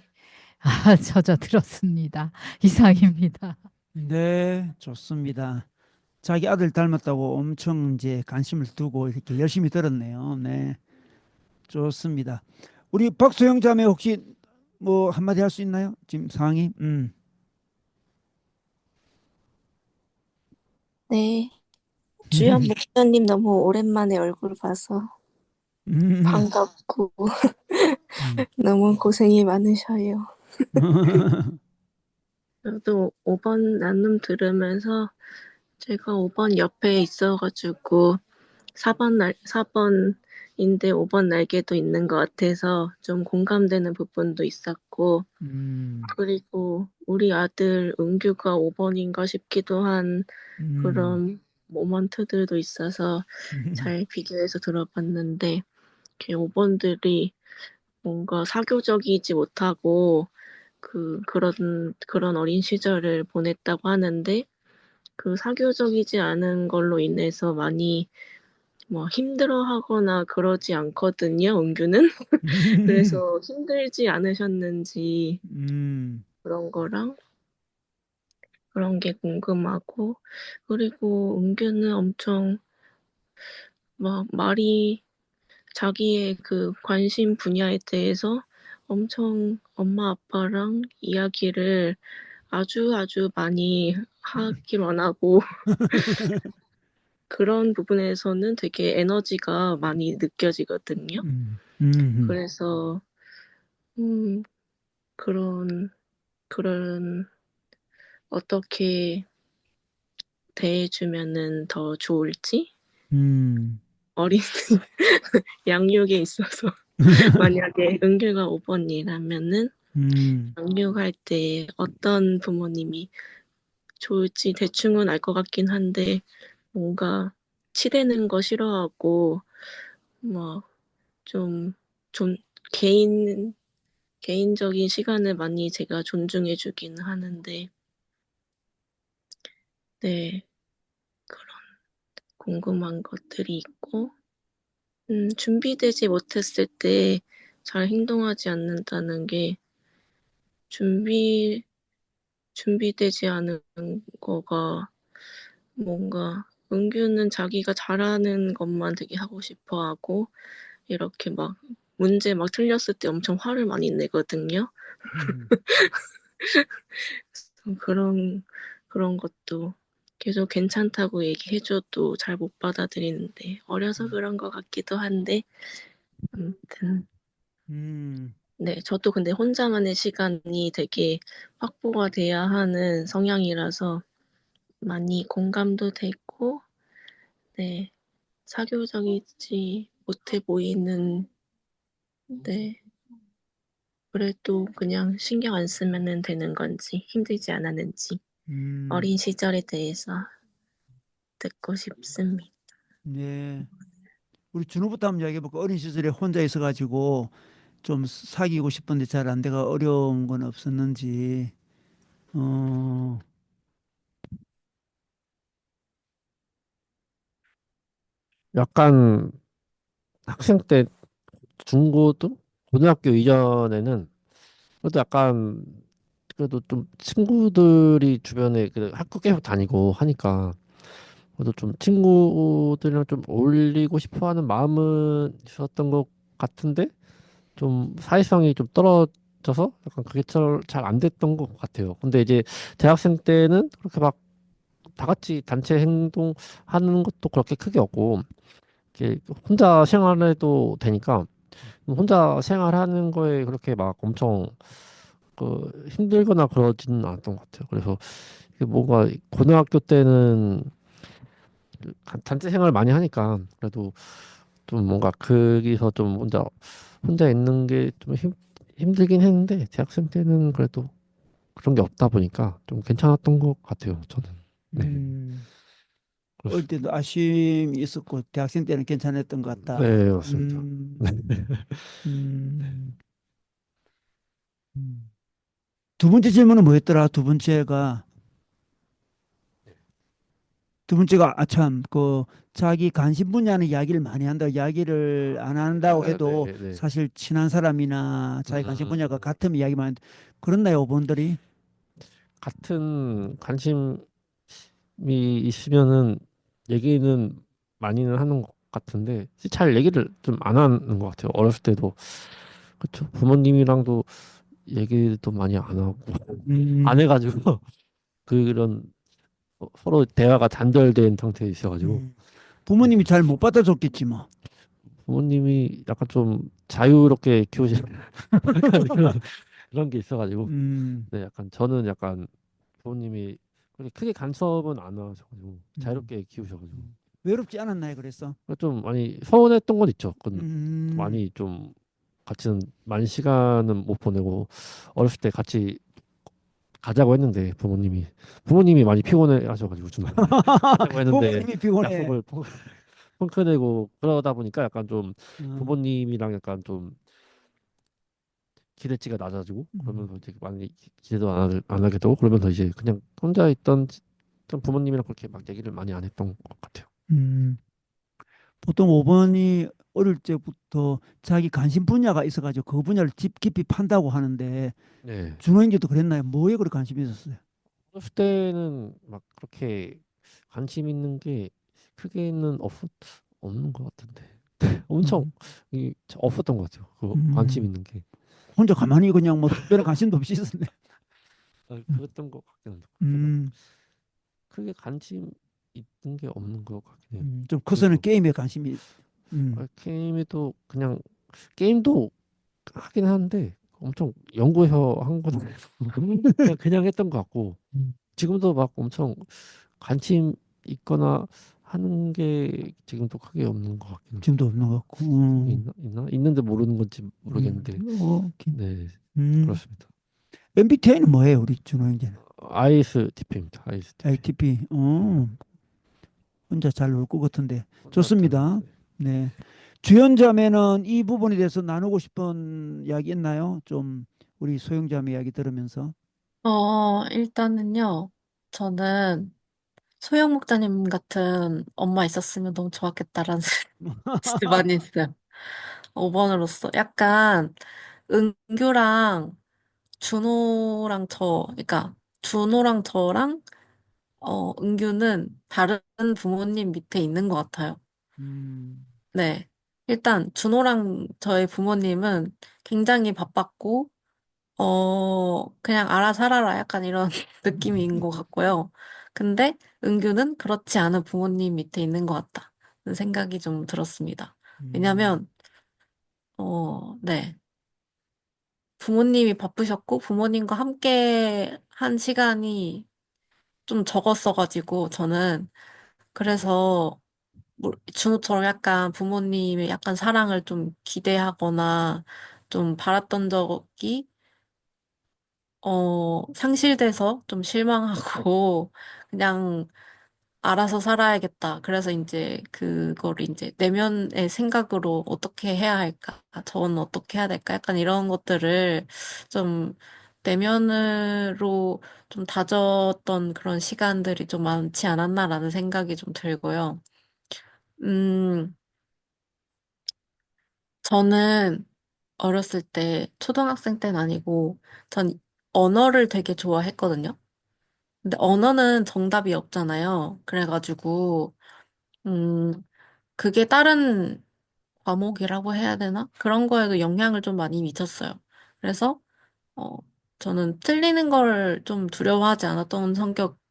젖어 들었습니다. 이상입니다. 네, 좋습니다. 자기 아들 닮았다고 엄청 이제 관심을 두고 이렇게 열심히 들었네요. 네, 좋습니다. 우리 박소영 자매 혹시 뭐 한마디 할 수 있나요? 지금 상황이? 네, 주연 목사님 너무 오랜만에 얼굴 봐서 음. 반갑고 음. 너무 고생이 많으셔요. 저도 5번 나눔 들으면서 제가 5번 옆에 있어가지고 4번인데 5번 날개도 있는 것 같아서 좀 공감되는 부분도 있었고 그리고 우리 아들 은규가 5번인가 싶기도 한 그런 모먼트들도 있어서 잘 비교해서 들어봤는데 5번들이 뭔가 사교적이지 못하고 그런 어린 시절을 보냈다고 하는데 그 사교적이지 않은 걸로 인해서 많이 뭐 힘들어하거나 그러지 않거든요, 은규는. 그래서 힘들지 않으셨는지 그런 거랑 그런 게 궁금하고 그리고 은규는 엄청 막 말이 자기의 그 관심 분야에 대해서 엄청 엄마 아빠랑 이야기를 아주 많이 하기만 하고 그런 부분에서는 되게 에너지가 많이 느껴지거든요. 그래서 그런 어떻게 대해주면은 더 좋을지 어린 양육에 있어서 만약에 은규가 5번이라면은 양육할 때 어떤 부모님이 좋을지 대충은 알 것 같긴 한데 뭔가 치대는 거 싫어하고 뭐 좀 개인 개인적인 시간을 많이 제가 존중해 주기는 하는데, 네, 그런 궁금한 것들이 있고, 준비되지 못했을 때 잘 행동하지 않는다는 게 준비되지 않은 거가 뭔가 은규는 자기가 잘하는 것만 되게 하고 싶어 하고 이렇게 막 문제 막 틀렸을 때 엄청 화를 많이 내거든요. 음, 그런 것도 계속 괜찮다고 얘기해줘도 잘 못 받아들이는데 어려서 그런 것 같기도 한데 아무튼 음, 네, 저도 근데 혼자만의 시간이 되게 확보가 돼야 하는 성향이라서 많이 공감도 되고, 네, 사교적이지 못해 보이는, 네, 그래도 그냥 신경 안 쓰면 되는 건지, 힘들지 않았는지, 음, 어린 시절에 대해서 듣고 싶습니다. 네. 우리 준호부터 한번 이야기해볼까? 어린 시절에 혼자 있어가지고 좀 사귀고 싶은데 잘 안 돼가 어려운 건 없었는지. 어, 약간 학생 때 중고등 고등학교 이전에는 그래도 약간 그래도 좀 친구들이 주변에 그 학교 계속 다니고 하니까 그래도 좀 친구들이랑 좀 어울리고 싶어하는 마음은 있었던 것 같은데 좀 사회성이 좀 떨어져서 약간 그게 잘 안 됐던 것 같아요. 근데 이제 대학생 때는 그렇게 막 다 같이 단체 행동하는 것도 그렇게 크게 없고 이렇게 혼자 생활해도 되니까 혼자 생활하는 거에 그렇게 막 엄청 그 힘들거나 그러지는 않았던 것 같아요. 그래서 이게 뭔가 고등학교 때는 그 단체 생활 많이 하니까 그래도 좀 뭔가 거기서 좀 혼자 있는 게 좀 힘들긴 했는데 대학생 때는 그래도 그런 게 없다 보니까 좀 괜찮았던 것 같아요. 저는. 네, 음, 어릴 그렇습니다. 때도 아쉬움이 있었고 대학생 때는 괜찮았던 것 같다. 네, 맞습니다. 음, 음. 두 번째 질문은 뭐였더라? 두 번째가 아참 그 자기 관심 분야는 이야기를 많이 한다. 이야기를 안 한다고 네, 해도 네. 사실 친한 사람이나 자기 관심 분야가 음, 같으면 이야기만 하는데 그렇나요, 어른들이? 같은 관심이 있으면은 얘기는 많이는 하는 것 같은데 잘 얘기를 좀 안 하는 것 같아요. 어렸을 때도 그렇죠. 부모님이랑도 얘기도 많이 안 하고 안 음, 해가지고 그런 서로 대화가 단절된 상태에 있어가지고 음. 네. 부모님이 잘 못 받아줬겠지 뭐. 부모님이 약간 좀 자유롭게 키우시는 약간 그런 게 있어가지고 음, 네 약간 저는 약간 부모님이 그렇게 크게 간섭은 안 하셔가지고 음, 자유롭게 키우셔가지고 외롭지 않았나요, 그래서? 좀 많이 서운했던 건 있죠. 그 음, 많이 좀 같이는 많은 시간은 못 보내고 어렸을 때 같이 가자고 했는데 부모님이 많이 피곤해 하셔가지고 좀 가자고 했는데 부모님이 피곤해. 약속을 펑크 내고 그러다 보니까 약간 좀 어, 부모님이랑 약간 좀 기대치가 낮아지고 음, 그러면서 이제 많이 기대도 안 하게 되고 그러면서 이제 그냥 혼자 있던 좀 부모님이랑 그렇게 막 얘기를 많이 안 했던 것 같아요. 음. 보통 5번이 어릴 때부터 자기 관심 분야가 있어가지고 그 분야를 깊이 판다고 하는데 네. 준호인지도 그랬나요? 뭐에 그렇게 관심이 있었어요? 어렸을 때는 막 그렇게 관심 있는 게 크게는 없는 것 같은데 엄청 음, 없었던 것 같아요. 그 관심 음. 있는 게 혼자 가만히 그냥 뭐 특별한 관심도 없이 있었네. 그랬던 것 같긴 한데 그렇게 막 음, 크게 관심 있는 게 없는 것 같긴 해요. 좀 커서는 그래서 게임에 관심이, 음, 게임에도 그냥 게임도 하긴 하는데 엄청 연구해서 한 건 그냥 했던 것 같고 음. 지금도 막 엄청 관심 있거나 하는 게 지금도 크게 없는 것 같긴 해요. 지금도 없는 것 같고. 있나? 있는데 모르는 건지 모르겠는데 오케이. 네 음. 그렇습니다. MBTI는 뭐예요, 우리 준호 형제는? ISTP입니다. ISTP. ITP. 혼자 잘 놀 것 같은데. 혼자 잘 좋습니다. 네. 네. 주연자매는 이 부분에 대해서 나누고 싶은 이야기 있나요? 좀 우리 소영자매 이야기 들으면서. 일단은요, 저는 소영 목사님 같은 엄마 있었으면 너무 좋았겠다라는 생각이 진짜 많이 했어요. 5번으로서. 약간, 은규랑 준호랑 그러니까, 준호랑 저랑, 은규는 다른 부모님 밑에 있는 것 같아요. 음, 네. 일단, 준호랑 저의 부모님은 굉장히 바빴고, 그냥 알아 살아라 약간 이런 느낌인 것 같고요. 근데 은규는 그렇지 않은 부모님 밑에 있는 것 같다는 생각이 좀 들었습니다. 음, 왜냐면, 네. 부모님이 바쁘셨고 부모님과 함께 한 시간이 좀 적었어가지고 저는 그래서 준호처럼 약간 부모님의 약간 사랑을 좀 기대하거나 좀 바랐던 적이 상실돼서 좀 실망하고, 그냥 알아서 살아야겠다. 그래서 이제 그거를 이제 내면의 생각으로 어떻게 해야 할까? 저는 어떻게 해야 될까? 약간 이런 것들을 좀 내면으로 좀 다졌던 그런 시간들이 좀 많지 않았나라는 생각이 좀 들고요. 음, 저는 어렸을 때, 초등학생 때는 아니고, 전 언어를 되게 좋아했거든요. 근데 언어는 정답이 없잖아요. 그래가지고, 음, 그게 다른 과목이라고 해야 되나? 그런 거에도 영향을 좀 많이 미쳤어요. 그래서, 어, 저는 틀리는 걸 좀 두려워하지 않았던 성격인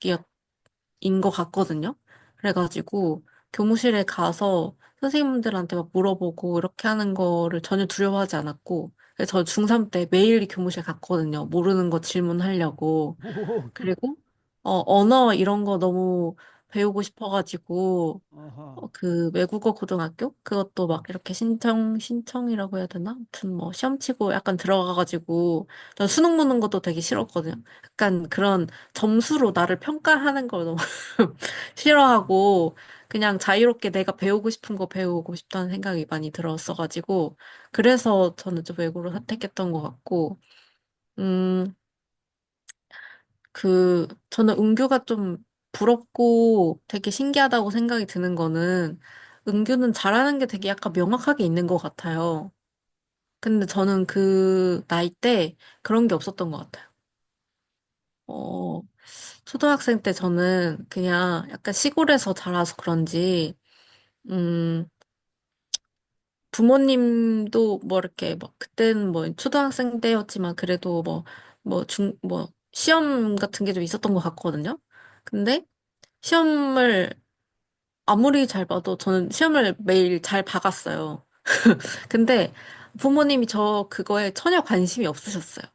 것 같거든요. 그래가지고, 교무실에 가서 선생님들한테 막 물어보고 이렇게 하는 거를 전혀 두려워하지 않았고, 그래서 저 중3 때 매일 교무실 갔거든요. 모르는 거 질문하려고. 오, 그리고 언어 이런 거 너무 배우고 싶어가지고 아하, 그 외국어 고등학교 그것도 막 이렇게 신청이라고 해야 되나? 아무튼 뭐 시험 치고 약간 들어가가지고 전 수능 보는 것도 되게 싫었거든요. 약간 그런 점수로 나를 평가하는 걸 너무 싫어하고 그냥 자유롭게 내가 배우고 싶은 거 배우고 싶다는 생각이 많이 들었어가지고 그래서 저는 좀 외국어를 선택했던 것 같고 음. 저는 은규가 좀 부럽고 되게 신기하다고 생각이 드는 거는 은규는 잘하는 게 되게 약간 명확하게 있는 것 같아요. 근데 저는 그 나이 때 그런 게 없었던 것 같아요. 어, 초등학생 때 저는 그냥 약간 시골에서 자라서 그런지, 음, 부모님도 뭐 이렇게 뭐 그때는 뭐 초등학생 때였지만 그래도 뭐 시험 같은 게 좀 있었던 것 같거든요. 근데 시험을 아무리 잘 봐도 저는 시험을 매일 잘 봐갔어요. 근데 부모님이 저 그거에 전혀 관심이 없으셨어요.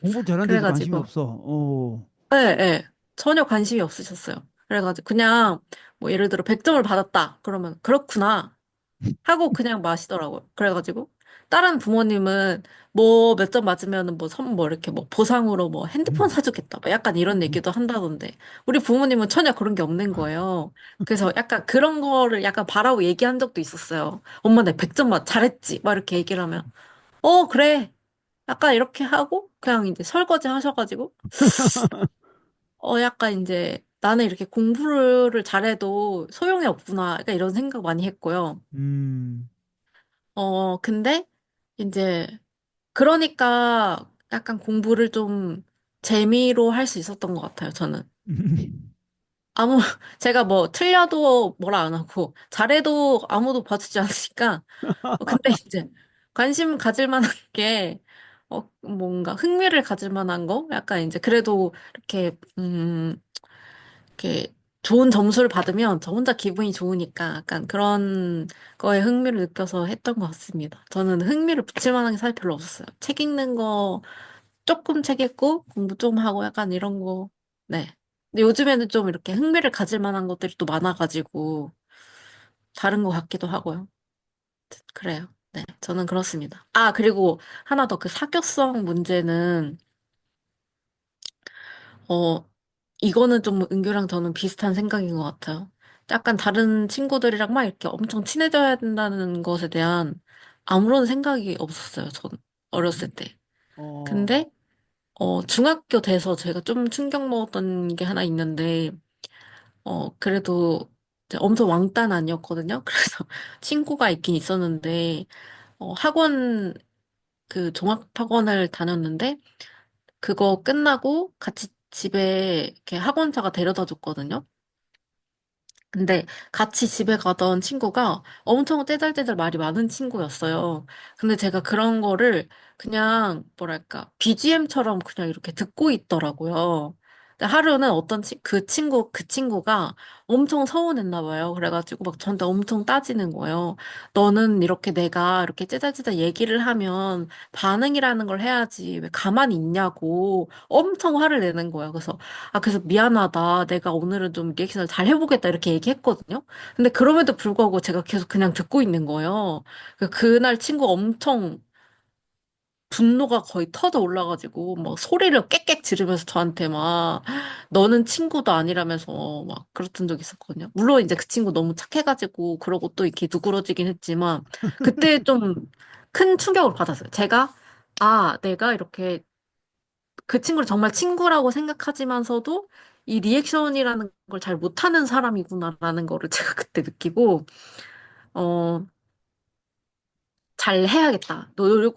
공부 잘하는데도 관심이 그래가지고, 없어. 오, 네, 네. 전혀 관심이 없으셨어요. 그래가지고 그냥 뭐 예를 들어 100점을 받았다. 그러면 그렇구나. 하고 그냥 마시더라고요. 그래가지고 다른 부모님은 뭐 몇 점 맞으면은 뭐 이렇게 뭐 보상으로 뭐 핸드폰 사주겠다. 뭐 약간 이런 얘기도 한다던데 우리 부모님은 전혀 그런 게 없는 거예요. 그래서 약간 그런 거를 약간 바라고 얘기한 적도 있었어요. 엄마 내 100점 맞 잘했지. 막 이렇게 얘기를 하면 그래. 약간 이렇게 하고 그냥 이제 설거지 하셔가지고 약간 이제 나는 이렇게 공부를 잘해도 소용이 없구나. 약간 이런 생각 많이 했고요. 음, 근데 이제 그러니까 약간 공부를 좀 재미로 할 수 있었던 것 같아요, 저는. 아무, 제가 뭐 틀려도 뭐라 안 하고, 잘해도 아무도 봐주지 않으니까. 근데 이제 관심 가질 만한 게, 뭔가 흥미를 가질 만한 거? 약간 이제 그래도 이렇게 좋은 점수를 받으면 저 혼자 기분이 좋으니까 약간 그런 거에 흥미를 느껴서 했던 것 같습니다. 저는 흥미를 붙일 만한 게 사실 별로 없었어요. 책 읽는 거 조금 책 읽고 공부 좀 하고 약간 이런 거. 네. 근데 요즘에는 좀 이렇게 흥미를 가질 만한 것들이 또 많아가지고 다른 것 같기도 하고요. 그래요. 네. 저는 그렇습니다. 아, 그리고 하나 더 그 사교성 문제는 어, 이거는 좀 은규랑 저는 비슷한 생각인 것 같아요. 약간 다른 친구들이랑 막 이렇게 엄청 친해져야 된다는 것에 대한 아무런 생각이 없었어요, 저는. 어렸을 때. 어, 근데 중학교 돼서 제가 좀 충격 먹었던 게 하나 있는데, 그래도 이제 엄청 왕따는 아니었거든요. 그래서 친구가 있긴 있었는데, 학원, 그 종합학원을 다녔는데, 그거 끝나고 같이 집에 이렇게 학원차가 데려다 줬거든요. 근데 같이 집에 가던 친구가 엄청 떼잘떼잘 말이 많은 친구였어요. 근데 제가 그런 거를 그냥 뭐랄까 BGM처럼 그냥 이렇게 듣고 있더라고요. 근데 하루는 그 친구가 엄청 서운했나 봐요. 그래가지고 막 저한테 엄청 따지는 거예요. 너는 이렇게 내가 이렇게 째잘째잘 얘기를 하면 반응이라는 걸 해야지 왜 가만히 있냐고 엄청 화를 내는 거예요. 그래서 미안하다. 내가 오늘은 좀 리액션을 잘 해보겠다. 이렇게 얘기했거든요. 근데 그럼에도 불구하고 제가 계속 그냥 듣고 있는 거예요. 그날 친구가 엄청 분노가 거의 터져 올라가지고 막 소리를 깨깨 지르면서 저한테 막 너는 친구도 아니라면서 막 그랬던 적이 있었거든요. 물론 이제 그 친구 너무 착해가지고 그러고 또 이렇게 누그러지긴 했지만 그때 좀 큰 충격을 받았어요. 내가 이렇게 그 친구를 정말 친구라고 생각하지만서도 이 리액션이라는 걸 잘 못하는 사람이구나라는 거를 제가 그때 느끼고, 어, 잘 해야겠다.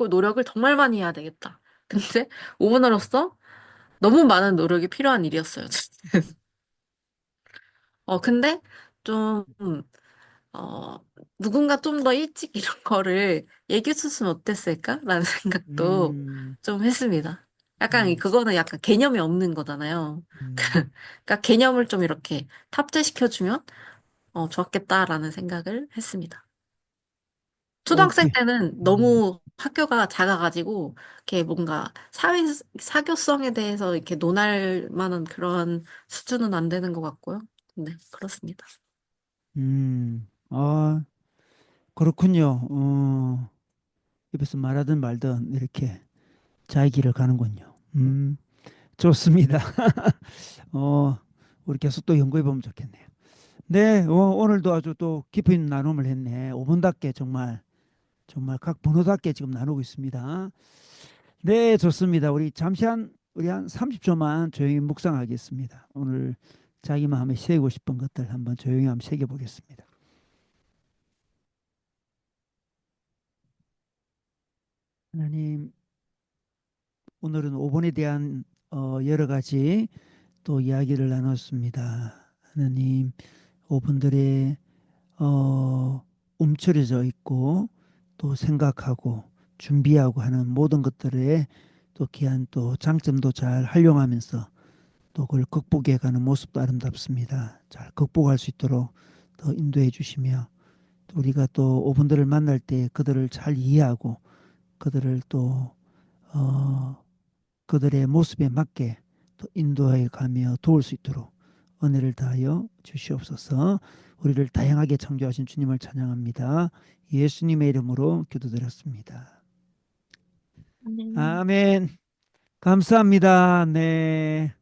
노력을 정말 많이 해야 되겠다. 근데 오분으로서 너무 많은 노력이 필요한 일이었어요. 근데 좀, 어, 누군가 좀 더 일찍 이런 거를 얘기해 줬으면 어땠을까라는 생각도 음, 좀 했습니다. 음, 그거는 약간 개념이 없는 거잖아요. 음. 그러니까 개념을 좀 이렇게 탑재시켜주면 좋았겠다라는 생각을 했습니다. 초등학생 오케이. 때는 음, 너무 학교가 작아가지고 이렇게 뭔가 사교성에 대해서 이렇게 논할 만한 그런 수준은 안 되는 것 같고요. 네, 그렇습니다. 아, 그렇군요. 옆에서 말하든 말든 이렇게 자기 길을 가는군요. 좋습니다. 어, 우리 계속 또 연구해 보면 좋겠네요. 네, 오늘도 아주 또 깊은 있는 나눔을 했네. 5분답게 정말, 정말 각 번호답게 지금 나누고 있습니다. 네, 좋습니다. 우리 한 30초만 조용히 묵상하겠습니다. 오늘 자기 마음에 새기고 싶은 것들 한번 조용히 한번 새겨보겠습니다. 하나님, 오늘은 5번에 대한 여러 가지 또 이야기를 나눴습니다. 하나님, 5번들의 움츠려져 있고 또 생각하고 준비하고 하는 모든 것들에 또 귀한 또 장점도 잘 활용하면서 또 그걸 극복해 가는 모습도 아름답습니다. 잘 극복할 수 있도록 더 인도해 주시며 또 우리가 또 5분들을 만날 때 그들을 잘 이해하고 그들을 또 어, 그들의 모습에 맞게 또 인도해 가며 도울 수 있도록 은혜를 다하여 주시옵소서. 우리를 다양하게 창조하신 주님을 찬양합니다. 예수님의 이름으로 기도드렸습니다. 네. 아멘. 감사합니다. 네.